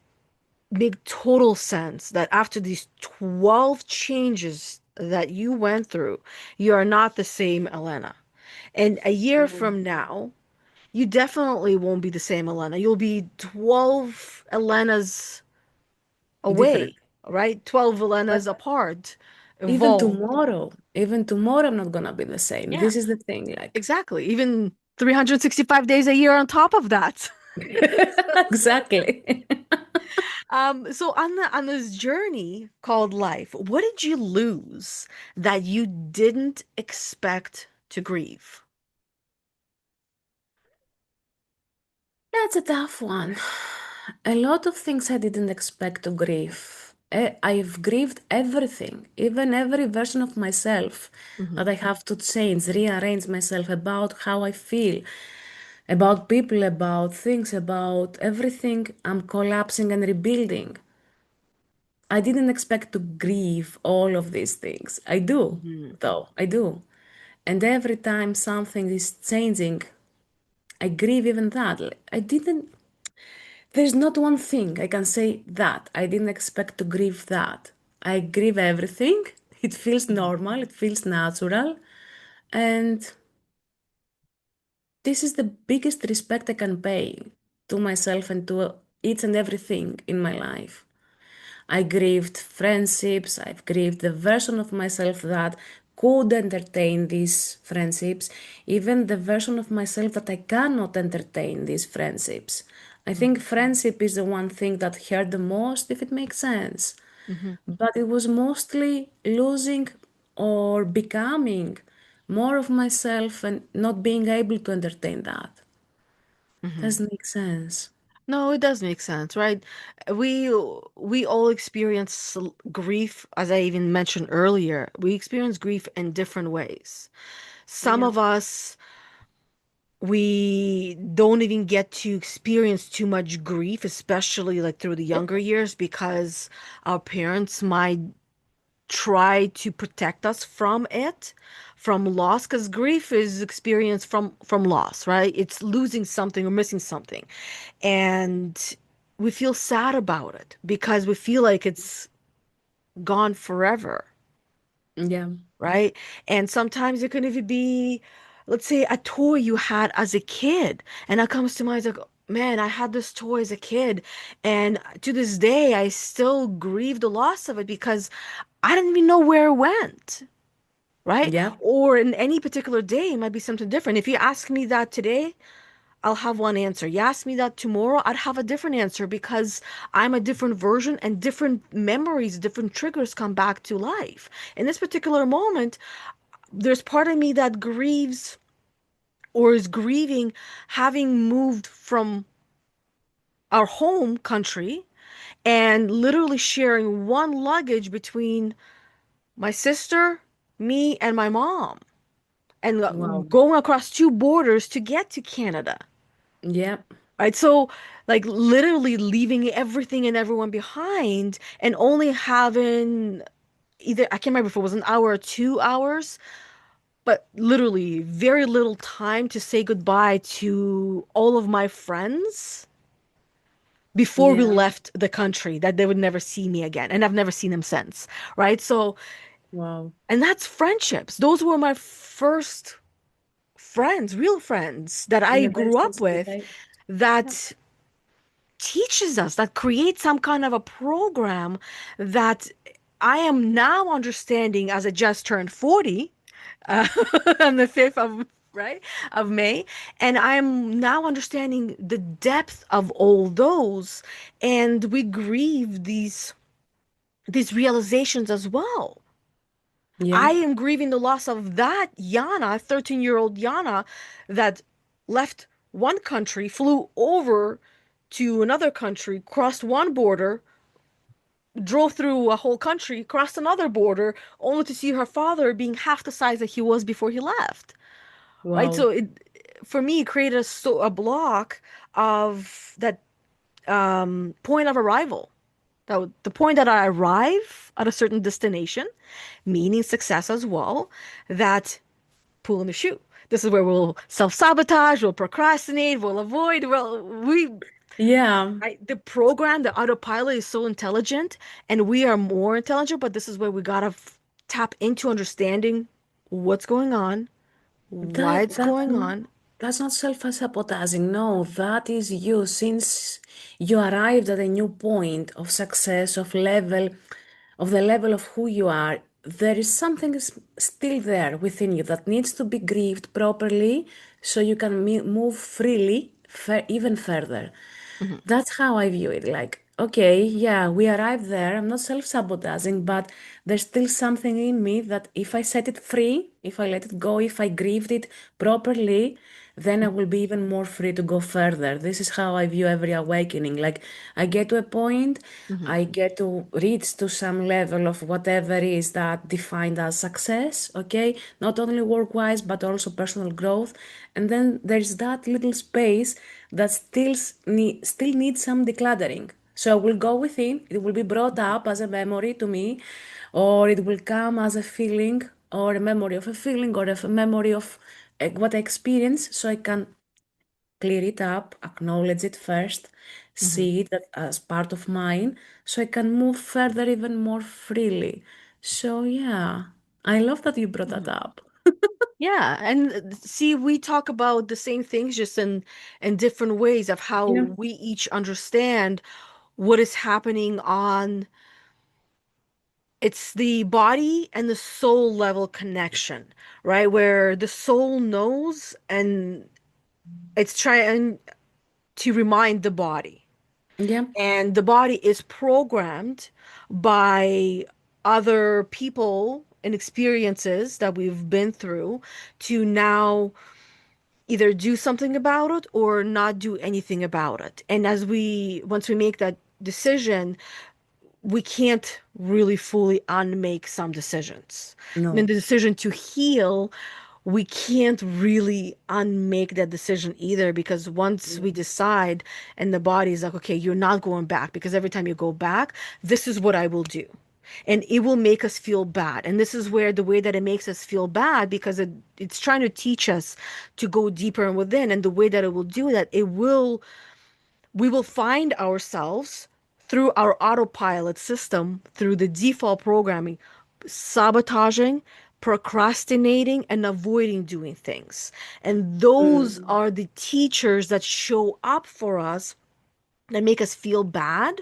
make total sense that after these 12 changes that you went through, you are not the same Elena. And a year Mm. from now, you definitely won't be the same Elena. You'll be 12 Elenas Different. away, right? 12 But Elenas apart, evolved. even tomorrow, I'm not gonna be the same. Yeah, This is the thing, like, exactly. Even 365 days a year on top of that. exactly. So on this journey called life, what did you lose that you didn't expect to grieve? That's a tough one. A lot of things I didn't expect to grieve. I've grieved everything, even every version of myself Hmm. that I have to change, rearrange myself about how I feel, about people, about things, about everything. I'm collapsing and rebuilding. I didn't expect to grieve all of these things. I do, Hmm. though. I do. And every time something is changing, I grieve even that. I didn't. There's not one thing I can say that. I didn't expect to grieve that. I grieve everything. It feels Hmm. normal, it feels natural. And this is the biggest respect I can pay to myself and to each and everything in my life. I grieved friendships. I've grieved the version of myself that could entertain these friendships, even the version of myself that I cannot entertain these friendships. I think friendship is the one thing that hurt the most, if it makes sense. Hmm. But it was mostly losing or becoming more of myself and not being able to entertain that. Hmm. Doesn't make sense. No, it does make sense, right? We we all experience grief, as I even mentioned earlier. We experience grief in different ways. Some Yeah. of us, we don't even get to experience too much grief, especially like through the younger years, because our parents might try to protect us from it, from loss, because grief is experienced from loss, right? It's losing something or missing something. And we feel sad about it because we feel like it's gone forever, Yeah. right? And sometimes it can even be, let's say, a toy you had as a kid. And that comes to mind like, man, I had this toy as a kid. And to this day, I still grieve the loss of it because I didn't even know where it went, right? Yeah. Or in any particular day, it might be something different. If you ask me that today, I'll have one answer. You ask me that tomorrow, I'd have a different answer because I'm a different version and different memories, different triggers come back to life. In this particular moment, there's part of me that grieves or is grieving having moved from our home country and literally sharing one luggage between my sister, me, and my mom, and Wow. going across two borders to get to Canada. Yeah. Right. So, like, literally leaving everything and everyone behind and only having either, I can't remember if it was an hour or 2 hours, but literally very little time to say goodbye to all of my friends before we Yeah. left the country, that they would never see me again. And I've never seen them since. Right. So, Wow. and that's friendships. Those were my first friends, real friends that I In the grew best up with way. Yeah. that teaches us, that creates some kind of a program that I am now understanding as I just turned 40 uh, on the 5th of right of May, and I'm now understanding the depth of all those, and we grieve these realizations as well. Yeah. I am grieving the loss of that Yana, 13-year-old Yana, that left one country, flew over to another country, crossed one border, drove through a whole country, crossed another border, only to see her father being half the size that he was before he left. Right? Wow. So it, for me, it created a block of that point of arrival. That the point that I arrive at a certain destination, meaning success as well, that pull in the shoe. This is where we'll self-sabotage, we'll procrastinate, we'll avoid, well, Yeah. the program, the autopilot is so intelligent and we are more intelligent, but this is where we gotta tap into understanding what's going on, why That it's that going on. that's not self-sabotaging. No, that is you. Since you arrived at a new point of success, of the level of who you are, there is something still there within you that needs to be grieved properly, so you can move freely, even further. Mhm, That's how I view it. Like, okay, yeah, we arrived there. I'm not self-sabotaging, but there's still something in me that if I set it free, if I let it go, if I grieved it properly, then I will be even more free to go further. This is how I view every awakening. Like, I get to a point, mhm, I get to reach to some level of whatever is that defined as success, okay? Not only work-wise, but also personal growth. And then there's that little space that still needs some decluttering. So I will go within, it will be brought up as a memory to me, or it will come as a feeling, or a memory of a feeling, or a memory of what I experienced, so I can clear it up, acknowledge it first, mhm, see it as part of mine, so I can move further even more freely. So yeah, I love that you brought that mhm. up. Yeah, and see, we talk about the same things just in different ways of how Yeah. we each understand what is happening on it's the body and the soul level connection, right? Where the soul knows and it's trying to remind the body. Yeah. And the body is programmed by other people and experiences that we've been through to now either do something about it or not do anything about it. And once we make that decision, we can't really fully unmake some decisions. And then No. the decision to heal, we can't really unmake that decision either, because once we decide and the body is like, okay, you're not going back, because every time you go back, this is what I will do. And it will make us feel bad. And this is where the way that it makes us feel bad, because it's trying to teach us to go deeper and within. And the way that it will do that, we will find ourselves through our autopilot system, through the default programming, sabotaging, procrastinating, and avoiding doing things. And those Mm. are the teachers that show up for us that make us feel bad.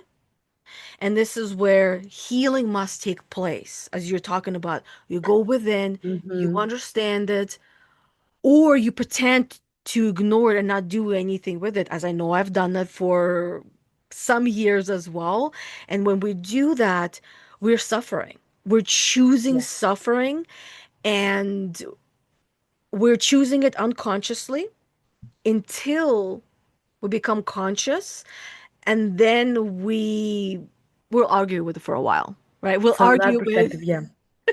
And this is where healing must take place. As you're talking about, you go within, you Mm-hmm. understand it, or you pretend to ignore it and not do anything with it, as I know I've done that for some years as well. And when we do that, we're suffering. We're choosing Yes. suffering, and we're choosing it unconsciously until we become conscious, and then we'll argue with it for a while, right? We'll From that argue with, perspective, yeah.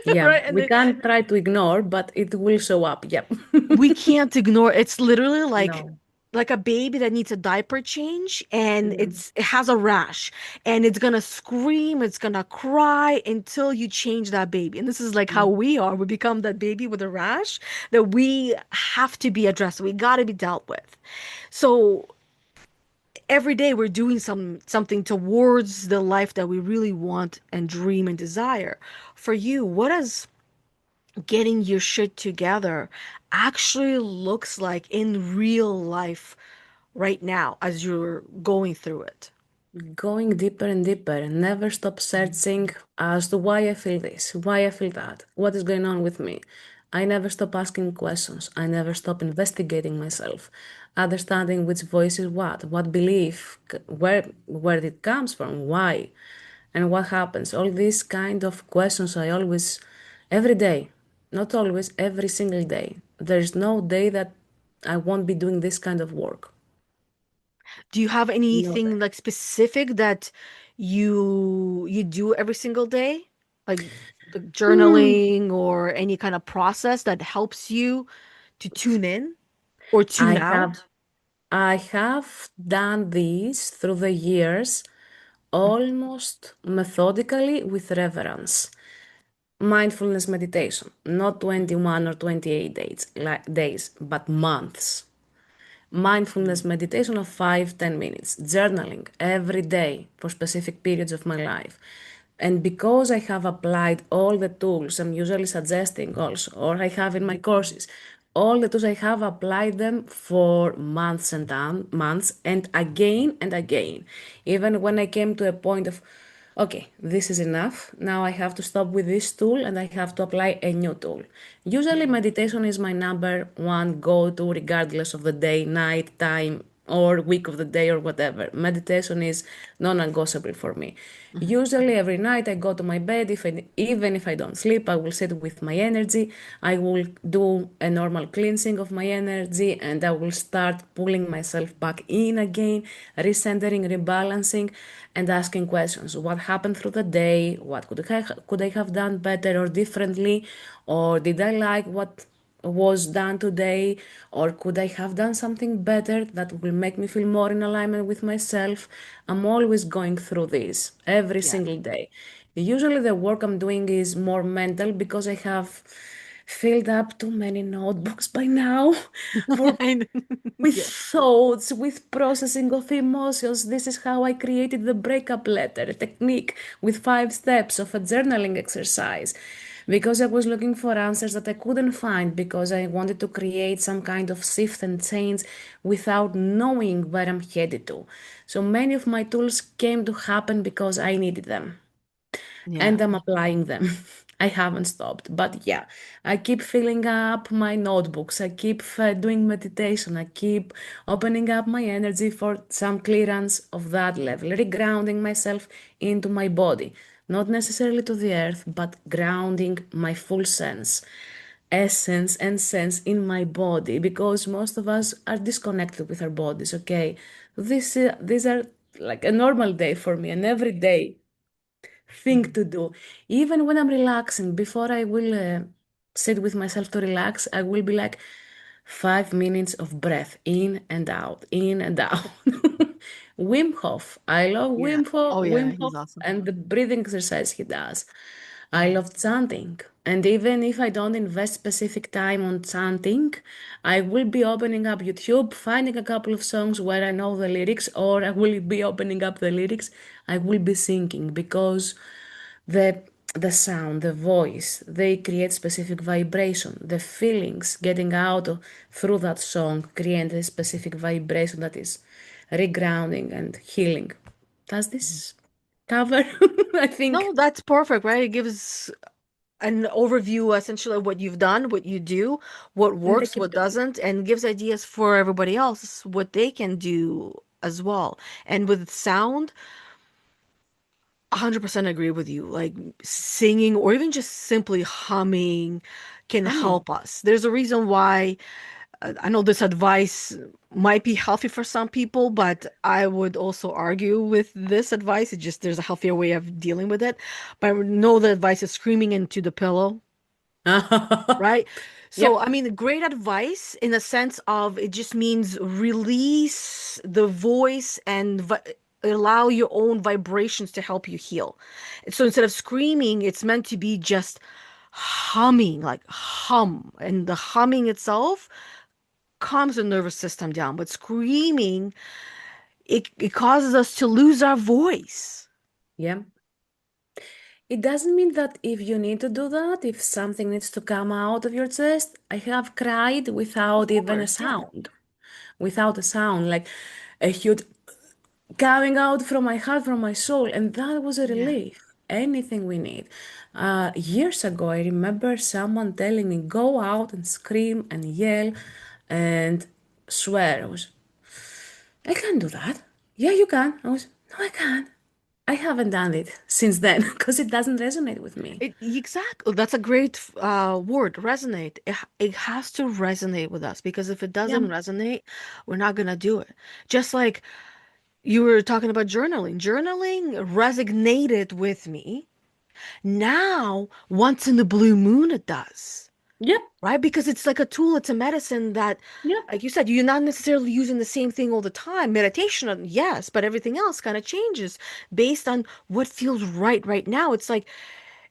Yeah. right? And We then can't try to ignore, but it will show up. Yep. we can't ignore, it's literally No. like a baby that needs a diaper change, and Mm. it has a rash, and it's gonna scream, it's gonna cry until you change that baby. And this is like how Yeah. we are. We become that baby with a rash that we have to be addressed. We got to be dealt with. So every day we're doing something towards the life that we really want and dream and desire. For you, what does getting your shit together actually looks like in real life right now as you're going through it? Going deeper and deeper and never stop searching as to why I feel this, why I feel that, what is going on with me. I never stop asking questions. I never stop investigating myself, understanding which voice is what belief, where it comes from, why, and what happens. All these kind of questions I always, every day, not always, every single day. There's no day that I won't be doing this kind of work. Do you have No anything day. like specific that you do every single day? Like the Hmm. journaling or any kind of process that helps you to tune in or tune I have out? I have done this through the years almost methodically with reverence. Mindfulness meditation, not 21 or 28 days, but months. Mindfulness meditation of 5-10 minutes, journaling every day for specific periods of my life. And because I have applied all the tools I'm usually suggesting also, or I have in my courses, all the tools I have applied them for months and months and again. Even when I came to a point of, okay, this is enough. Now I have to stop with this tool and I have to apply a new tool. Usually, meditation is my number one go to, regardless of the day, night, time, or week of the day, or whatever. Meditation is non negotiable for me. Mhm. Usually, every night I go to my bed, even if I don't sleep, I will sit with my energy. I will do a normal cleansing of my energy and I will start pulling myself back in again, recentering, rebalancing, and asking questions. What happened through the day? What could I have done better or differently? Or did I like what was done today? Or could I have done something better that will make me feel more in alignment with myself? I'm always going through this every Yeah. single day. Usually, the work I'm doing is more mental because I have filled up too many notebooks by now for I know. with Yeah. thoughts, with processing of emotions. This is how I created the breakup letter, a technique with 5 steps of a journaling exercise. Because I was looking for answers that I couldn't find because I wanted to create some kind of shift and change without knowing where I'm headed to. So many of my tools came to happen because I needed them Yeah. and I'm applying them. I haven't stopped. But yeah, I keep filling up my notebooks. I keep doing meditation. I keep opening up my energy for some clearance of that level, regrounding myself into my body, not necessarily to the earth, but grounding my full sense. essence and sense in my body because most of us are disconnected with our bodies, okay? These are like a normal day for me, an everyday thing Mhm. to do. Even when I'm relaxing, before I will sit with myself to relax, I will be like 5 minutes of breath in and out. Wim Hof. I love Yeah. Oh yeah, Wim he's Hof awesome. and the breathing exercise he does. I Mhm. love chanting. And even if I don't invest specific time on chanting, I will be opening up YouTube, finding a couple of songs where I know the lyrics, or I will be opening up the lyrics. I will be singing because the the sound, the voice, they create specific vibration. The feelings getting out through that song create a specific vibration that is regrounding and healing. Does Mhm. this cover? I think. No, that's perfect, right? It gives an overview essentially of what you've done, what you do, what And I works, keep what doing. doesn't, and gives ideas for everybody else what they can do as well. And with sound, 100% agree with you. Like singing or even just simply humming can Humming. help us. There's a reason why I know this advice might be healthy for some people, but I would also argue with this advice. It just there's a healthier way of dealing with it. But I know the advice is screaming into the pillow, right? So, Yep. I mean, great advice in the sense of it just means release the voice and vi allow your own vibrations to help you heal. So instead of screaming, it's meant to be just humming, like hum. And the humming itself calms the nervous system down. But screaming, it causes us to lose our voice. Yeah. It doesn't mean that if you need to do that, if something needs to come out of your chest, I have cried Of without even a course, yeah. sound. Without a sound, like a huge coming out from my heart, from my soul, and that was a Yeah. relief. Anything we need. Years ago, I remember someone telling me, go out and scream and yell and swear. I was, I can't do that. Yeah, you can. I was, no, I can't. I haven't done it since then because it doesn't resonate with me. Exactly. That's a great word, resonate. It has to resonate with us because if it Yeah. doesn't resonate, we're not gonna do it. Just like you were talking about journaling. Journaling resonated with me. Now, once in the blue moon, it does. Yep. Right? Because it's like a tool, it's a medicine that, Yep. like you said, you're not necessarily using the same thing all the time. Meditation, yes, but everything else kind of changes based on what feels right now. It's like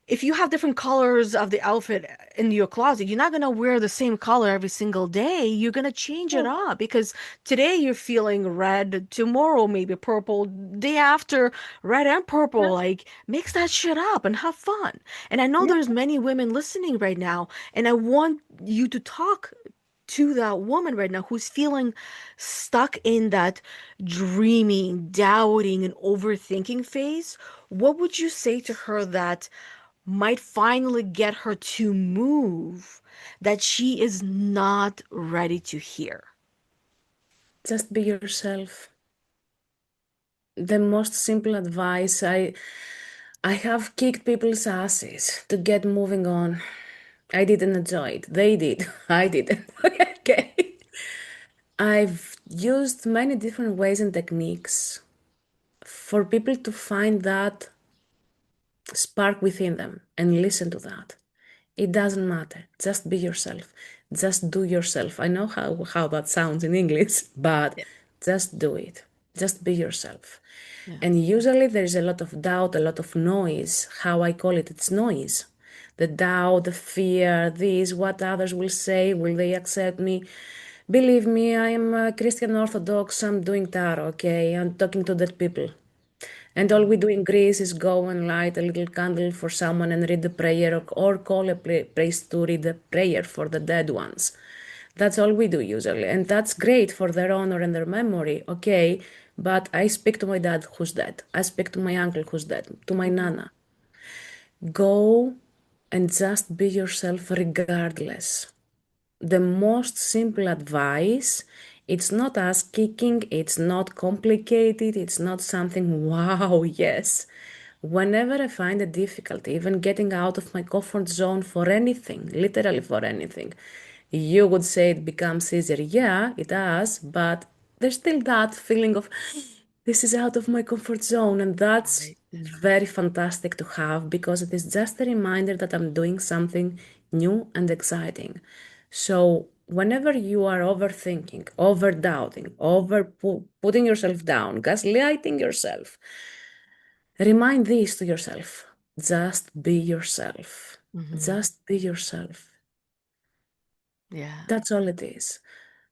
if you have different colors of the outfit in your closet, you're not going to wear the same color every single day. You're going to change it Yep. up because today you're feeling red, tomorrow maybe purple, day after red and purple. Yep. Like mix that shit up and have fun. And I know Yep. there's many women listening right now, and I want you to talk to that woman right now who's feeling stuck in that dreaming, doubting, and overthinking phase. What would you say to her that might finally get her to move that she is not ready to hear? Just be yourself. The most simple advice I have kicked people's asses to get moving on. I didn't enjoy it. They did. I didn't. Okay. I've used many different ways and techniques for people to find that spark within them and listen to that. It doesn't matter. Just be yourself. Just do yourself. I know how that sounds in English, but Yeah. just do it. Just be yourself. Yeah. And usually there is a lot of doubt, a lot of noise. How I call it, it's noise. The doubt, the fear, this, what others will say, will they accept me? Believe me, I am a Christian Orthodox, I'm doing tarot, okay? I'm talking to dead people. And all we do in Greece is go and light a little candle for someone and read the prayer or call a priest to read the prayer for the dead ones. That's all we do usually. And that's great for their honor and their memory, okay? But I speak to my dad who's dead. I speak to my uncle who's dead, to my Mhm. nana. Go and just be yourself regardless. The most simple advice, it's not ass kicking, it's not complicated, it's not something, wow, yes. Whenever I find a difficulty, even getting out of my comfort zone for anything, literally for anything, you would say it becomes easier. Yeah, it does, but there's still that feeling of this is out of my comfort zone, and that's Right. very fantastic to have because it is just a reminder that I'm doing something new and exciting. So, whenever you are overthinking, over doubting, putting yourself down, gaslighting yourself, remind this to yourself. Just be yourself. Mm-hmm. Just be yourself. Yeah. That's all it is.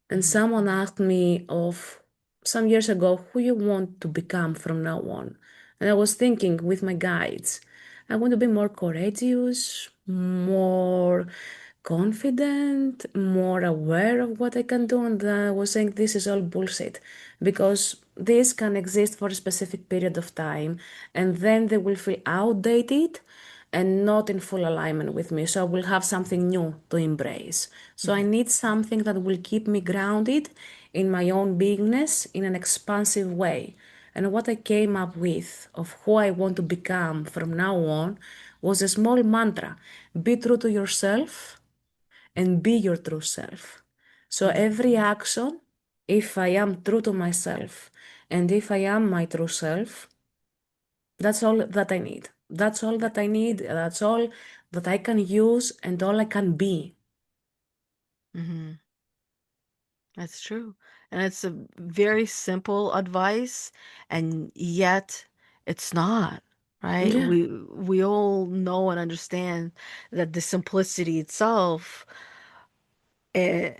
And Mm-hmm. someone asked me of some years ago who you want to become from now on. And I was thinking with my guides, I want to be more courageous, more confident, more aware of what I can do. And I was saying this is all bullshit because this can exist for a specific period of time and then they will feel outdated and not in full alignment with me. So I will have something new to embrace. So I Mm-hmm. need something that will keep me grounded in my own beingness in an expansive way. And what I came up with of who I want to become from now on was a small mantra: be true to yourself and be your true self. So Mm-hmm. every action, if I am true to myself and if I am my true self, that's all that I need. That's all that I need. That's all that I can use and all I can be. Mm-hmm. That's true. And it's a very simple advice, and yet it's not, right? Yeah. We all know and understand that the simplicity itself eh,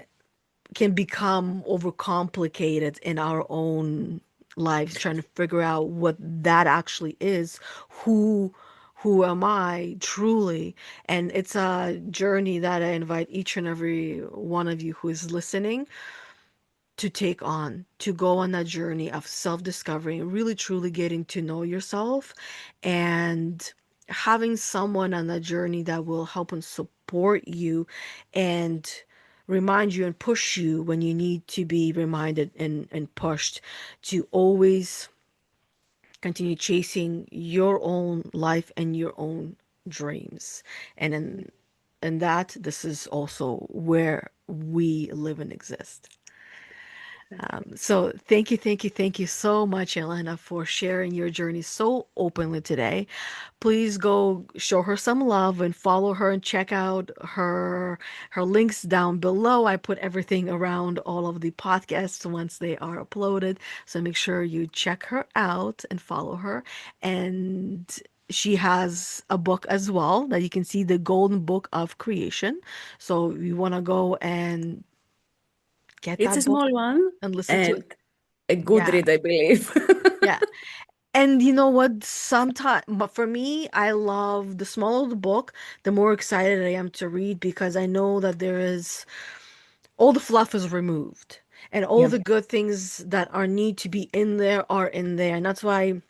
can become overcomplicated in our own lives, trying to figure out what that actually is. Who who am I truly? And it's a journey that I invite each and every one of you who is listening to take on, to go on that journey of self-discovery, really truly getting to know yourself and having someone on that journey that will help and support you and remind you and push you when you need to be reminded and pushed to always continue chasing your own life and your own dreams. And in that, this is also where we live and exist. Exactly. So thank you so much, Elena, for sharing your journey so openly today. Please go show her some love and follow her and check out her links down below. I put everything around all of the podcasts once they are uploaded. So make sure you check her out and follow her. And she has a book as well that you can see, the Golden Book of Creation. So you want to go and get It's a that book small one and listen to it. and a good Yeah, read, I believe. yeah. And you know what? Sometimes, but for me, I love the smaller the book, the more excited I am to read because I know that there is all the fluff is removed and all Yeah. the good things that are need to be in there are in there. And that's why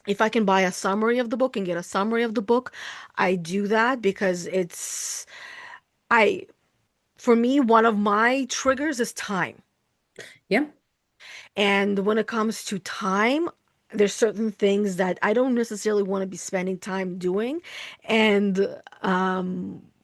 if I can buy a summary of the book and get a summary of the book, I do that because I, for me, one of my triggers is time. Yeah. And when it comes to time, there's certain things that I don't necessarily want to be spending time doing. And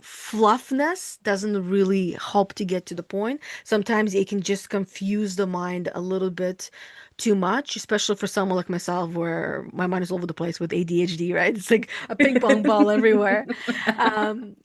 fluffness doesn't really help to get to the point. Sometimes it can just confuse the mind a little bit too much, especially for someone like myself where my mind is all over the place with ADHD, right? It's like a ping pong ball everywhere. Um,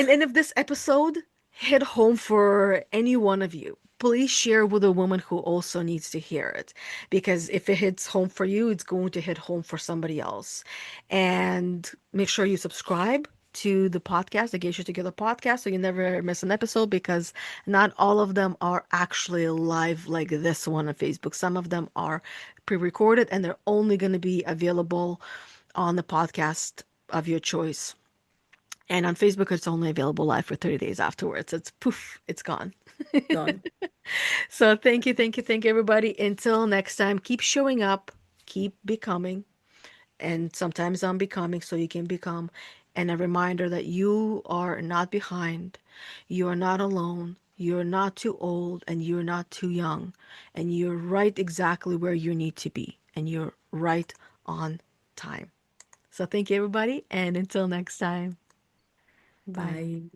and if this episode hit home for any one of you, please share with a woman who also needs to hear it. Because if it hits home for you, it's going to hit home for somebody else. And make sure you subscribe to the podcast, the Geisha Together podcast, so you never miss an episode because not all of them are actually live like this one on Facebook. Some of them are pre-recorded and they're only going to be available on the podcast of your choice. And on Facebook, it's only available live for 30 days afterwards. It's poof, it's gone. Gone. So thank you, everybody. Until next time, keep showing up, keep becoming, and sometimes unbecoming so you can become. And a reminder that you are not behind, you are not alone, you're not too old, and you're not too young, and you're right exactly where you need to be, and you're right on time. So thank you, everybody, and until next time, bye. Bye.